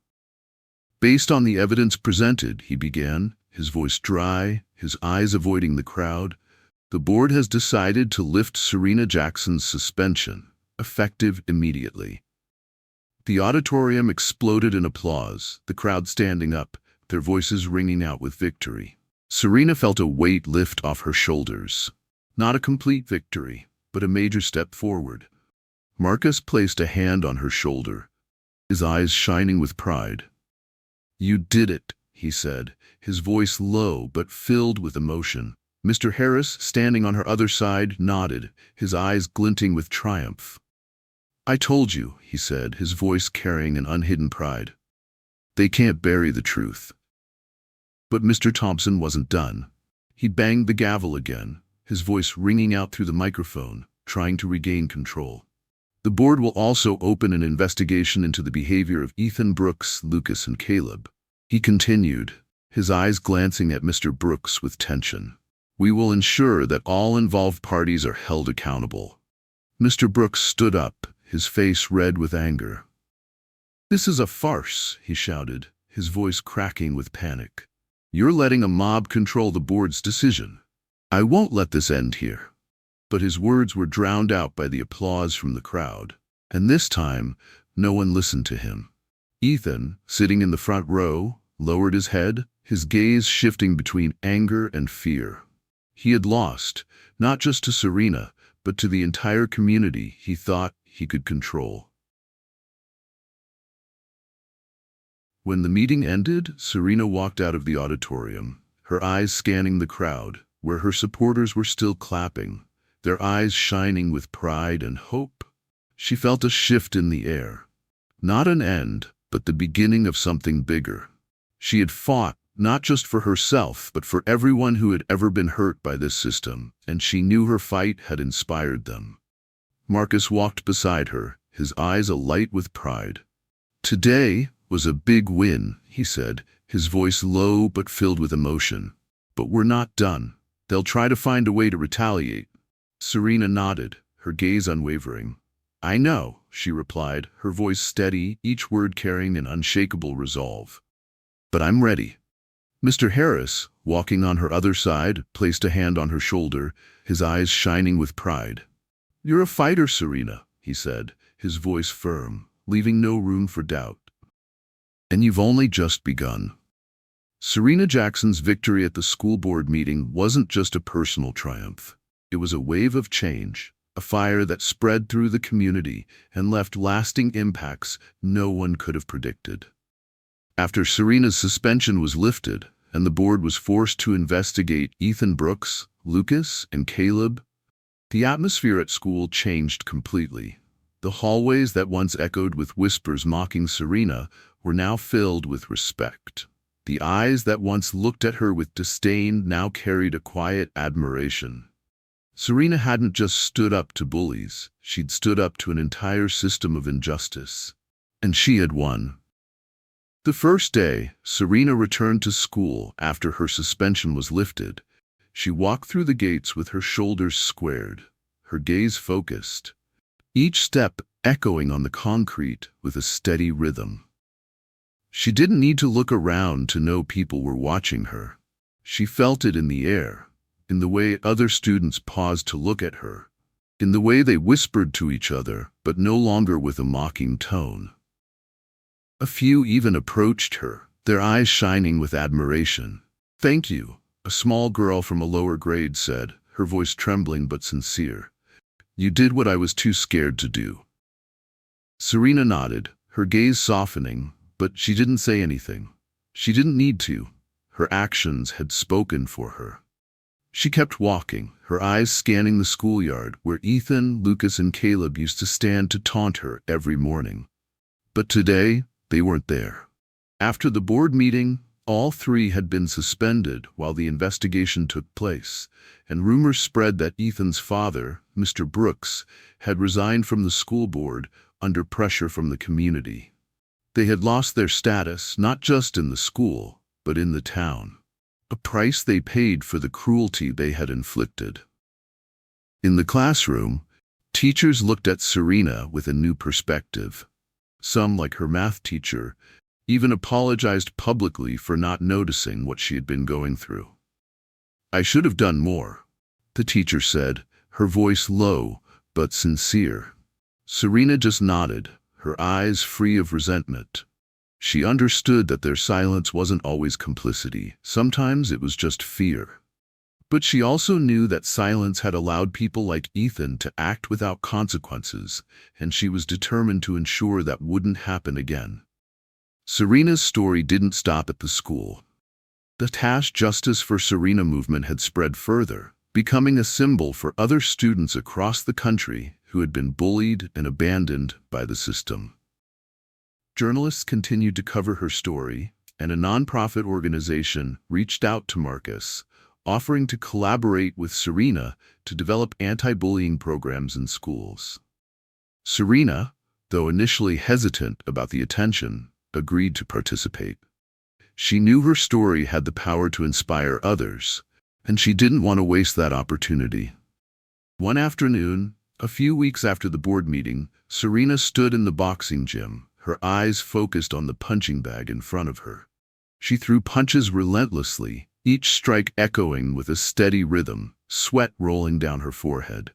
"Based on the evidence presented," he began, his voice dry, his eyes avoiding the crowd, "the board has decided to lift Serena Jackson's suspension, effective immediately." The auditorium exploded in applause, the crowd standing up, their voices ringing out with victory. Serena felt a weight lift off her shoulders. Not a complete victory, but a major step forward. Marcus placed a hand on her shoulder, his eyes shining with pride. "You did it," he said, his voice low but filled with emotion. Mr. Harris, standing on her other side, nodded, his eyes glinting with triumph. "I told you," he said, his voice carrying an unhidden pride. "They can't bury the truth." But Mr. Thompson wasn't done. He banged the gavel again, his voice ringing out through the microphone, trying to regain control. "The board will also open an investigation into the behavior of Ethan, Brooks, Lucas, and Caleb." He continued, his eyes glancing at Mr. Brooks with tension. "We will ensure that all involved parties are held accountable." Mr. Brooks stood up, his face red with anger. "This is a farce," he shouted, his voice cracking with panic. "You're letting a mob control the board's decision. I won't let this end here." But his words were drowned out by the applause from the crowd, and this time no one listened to him. Ethan, sitting in the front row, lowered his head, his gaze shifting between anger and fear. He had lost, not just to Serena, but to the entire community he thought he could control. When the meeting ended, Serena walked out of the auditorium, her eyes scanning the crowd, where her supporters were still clapping, their eyes shining with pride and hope. She felt a shift in the air. Not an end, but the beginning of something bigger. She had fought, not just for herself, but for everyone who had ever been hurt by this system, and she knew her fight had inspired them. Marcus walked beside her, his eyes alight with pride. "Today was a big win," he said, his voice low but filled with emotion. "But we're not done. They'll try to find a way to retaliate." Serena nodded, her gaze unwavering. "I know," she replied, her voice steady, each word carrying an unshakable resolve. "But I'm ready." Mr. Harris, walking on her other side, placed a hand on her shoulder, his eyes shining with pride. "You're a fighter, Serena," he said, his voice firm, leaving no room for doubt. "And you've only just begun." Serena Jackson's victory at the school board meeting wasn't just a personal triumph. It was a wave of change, a fire that spread through the community and left lasting impacts no one could have predicted. After Serena's suspension was lifted and the board was forced to investigate Ethan, Brooks, Lucas, and Caleb, the atmosphere at school changed completely. The hallways that once echoed with whispers mocking Serena were now filled with respect. The eyes that once looked at her with disdain now carried a quiet admiration. Serena hadn't just stood up to bullies, she'd stood up to an entire system of injustice. And she had won. The first day, Serena returned to school after her suspension was lifted. She walked through the gates with her shoulders squared, her gaze focused. Each step echoing on the concrete with a steady rhythm. She didn't need to look around to know people were watching her. She felt it in the air, in the way other students paused to look at her, in the way they whispered to each other, but no longer with a mocking tone. A few even approached her, their eyes shining with admiration. "Thank you," a small girl from a lower grade said, her voice trembling but sincere. "You did what I was too scared to do." Serena nodded, her gaze softening, but she didn't say anything. She didn't need to. Her actions had spoken for her. She kept walking, her eyes scanning the schoolyard where Ethan, Lucas, and Caleb used to stand to taunt her every morning. But today, they weren't there. After the board meeting, all three had been suspended while the investigation took place, and rumors spread that Ethan's father, Mr. Brooks, had resigned from the school board under pressure from the community. They had lost their status not just in the school, but in the town. A price they paid for the cruelty they had inflicted. In the classroom, teachers looked at Serena with a new perspective. Some, like her math teacher, even apologized publicly for not noticing what she had been going through. "I should have done more," the teacher said, her voice low but sincere. Serena just nodded, her eyes free of resentment. She understood that their silence wasn't always complicity. Sometimes it was just fear. But she also knew that silence had allowed people like Ethan to act without consequences, and she was determined to ensure that wouldn't happen again. Serena's story didn't stop at the school. The Justice for Serena movement had spread further, becoming a symbol for other students across the country who had been bullied and abandoned by the system. Journalists continued to cover her story, and a nonprofit organization reached out to Marcus, offering to collaborate with Serena to develop anti-bullying programs in schools. Serena, though initially hesitant about the attention, agreed to participate. She knew her story had the power to inspire others, and she didn't want to waste that opportunity. One afternoon, a few weeks after the board meeting, Serena stood in the boxing gym, her eyes focused on the punching bag in front of her. She threw punches relentlessly, each strike echoing with a steady rhythm, sweat rolling down her forehead.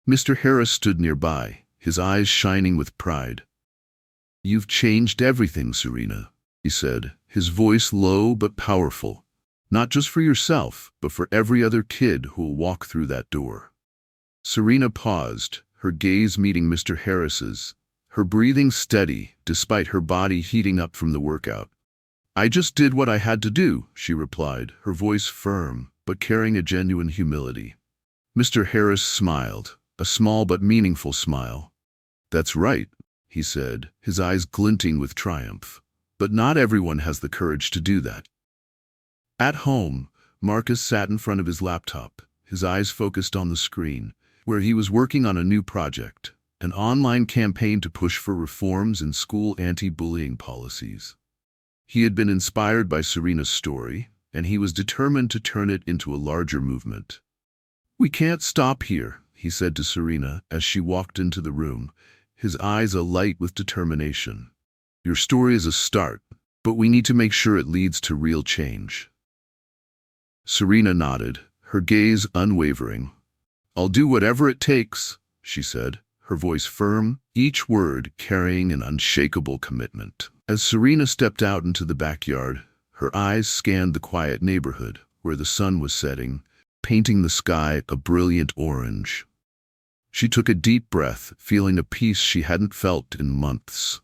Mr. Harris stood nearby, his eyes shining with pride. "You've changed everything, Serena," he said, his voice low but powerful. "Not just for yourself, but for every other kid who will walk through that door." Serena paused, her gaze meeting Mr. Harris's, her breathing steady despite her body heating up from the workout. "I just did what I had to do," she replied, her voice firm but carrying a genuine humility. Mr. Harris smiled, a small but meaningful smile. "That's right," he said, his eyes glinting with triumph. "But not everyone has the courage to do that." At home, Marcus sat in front of his laptop, his eyes focused on the screen, where he was working on a new project, an online campaign to push for reforms in school anti-bullying policies. He had been inspired by Serena's story, and he was determined to turn it into a larger movement. "We can't stop here," he said to Serena as she walked into the room, his eyes alight with determination. "Your story is a start, but we need to make sure it leads to real change." Serena nodded, her gaze unwavering. "I'll do whatever it takes," she said, her voice firm, each word carrying an unshakable commitment. As Serena stepped out into the backyard, her eyes scanned the quiet neighborhood where the sun was setting, painting the sky a brilliant orange. She took a deep breath, feeling a peace she hadn't felt in months.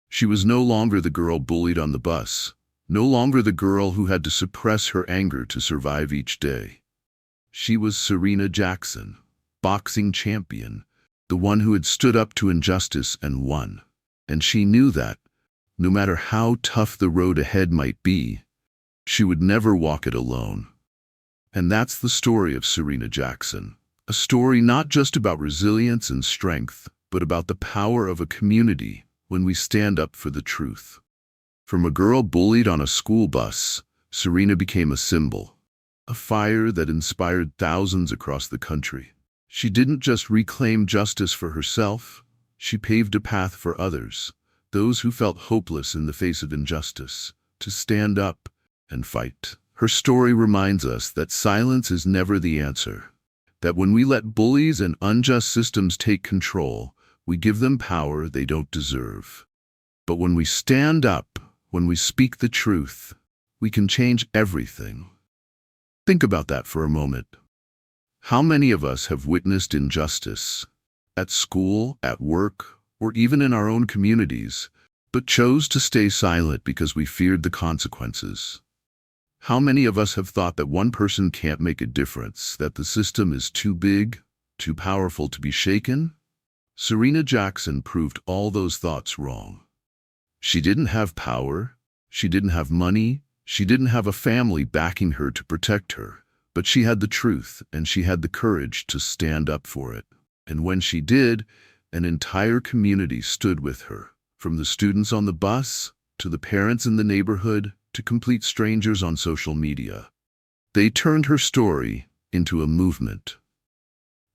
She was no longer the girl bullied on the bus, no longer the girl who had to suppress her anger to survive each day. She was Serena Jackson, boxing champion, the one who had stood up to injustice and won. And she knew that, no matter how tough the road ahead might be, she would never walk it alone. And that's the story of Serena Jackson. A story not just about resilience and strength, but about the power of a community when we stand up for the truth. From a girl bullied on a school bus, Serena became a symbol, a fire that inspired thousands across the country. She didn't just reclaim justice for herself, She paved a path for others, those who felt hopeless in the face of injustice, to stand up and fight. Her story reminds us that silence is never the answer, that when we let bullies and unjust systems take control, we give them power they don't deserve. But when we stand up, when we speak the truth, we can change everything. Think about that for a moment. How many of us have witnessed injustice, at school, at work, or even in our own communities, but chose to stay silent because we feared the consequences? How many of us have thought that one person can't make a difference, that the system is too big, too powerful to be shaken? Serena Jackson proved all those thoughts wrong. She didn't have power, she didn't have money, she didn't have a family backing her to protect her, but she had the truth and she had the courage to stand up for it. And when she did, an entire community stood with her, from the students on the bus, to the parents in the neighborhood, to complete strangers on social media. They turned her story into a movement.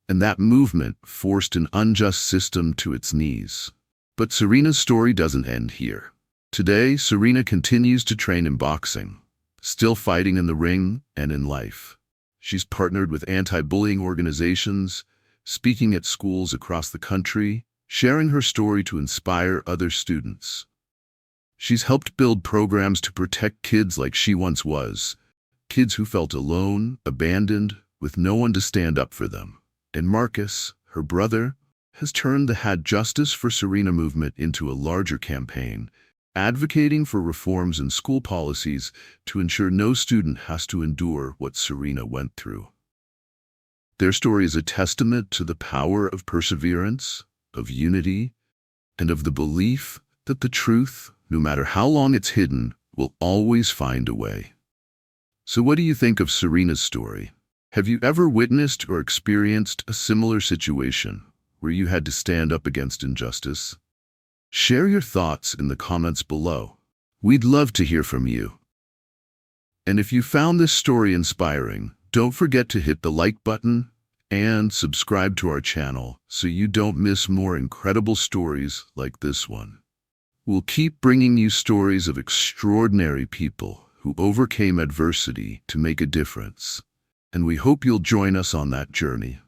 And that movement forced an unjust system to its knees. But Serena's story doesn't end here. Today, Serena continues to train in boxing, still fighting in the ring and in life. She's partnered with anti-bullying organizations, speaking at schools across the country, sharing her story to inspire other students. She's helped build programs to protect kids like she once was, kids who felt alone, abandoned, with no one to stand up for them. And Marcus, her brother, has turned the Had Justice for Serena movement into a larger campaign, advocating for reforms in school policies to ensure no student has to endure what Serena went through. Their story is a testament to the power of perseverance, of unity, and of the belief that the truth, no matter how long it's hidden, will always find a way. So what do you think of Serena's story? Have you ever witnessed or experienced a similar situation where you had to stand up against injustice? Share your thoughts in the comments below. We'd love to hear from you. And if you found this story inspiring, don't forget to hit the like button and subscribe to our channel so you don't miss more incredible stories like this one. We'll keep bringing you stories of extraordinary people who overcame adversity to make a difference, and we hope you'll join us on that journey.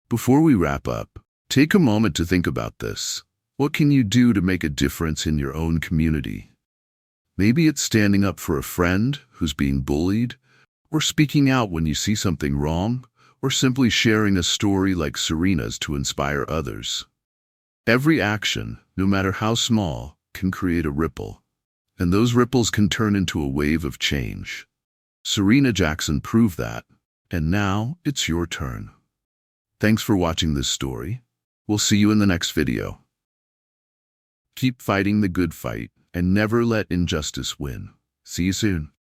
Before we wrap up, take a moment to think about this. What can you do to make a difference in your own community? Maybe it's standing up for a friend who's being bullied, or speaking out when you see something wrong, or simply sharing a story like Serena's to inspire others. Every action, no matter how small, can create a ripple, and those ripples can turn into a wave of change. Serena Jackson proved that, and now it's your turn. Thanks for watching this story. We'll see you in the next video. Keep fighting the good fight and never let injustice win. See you soon.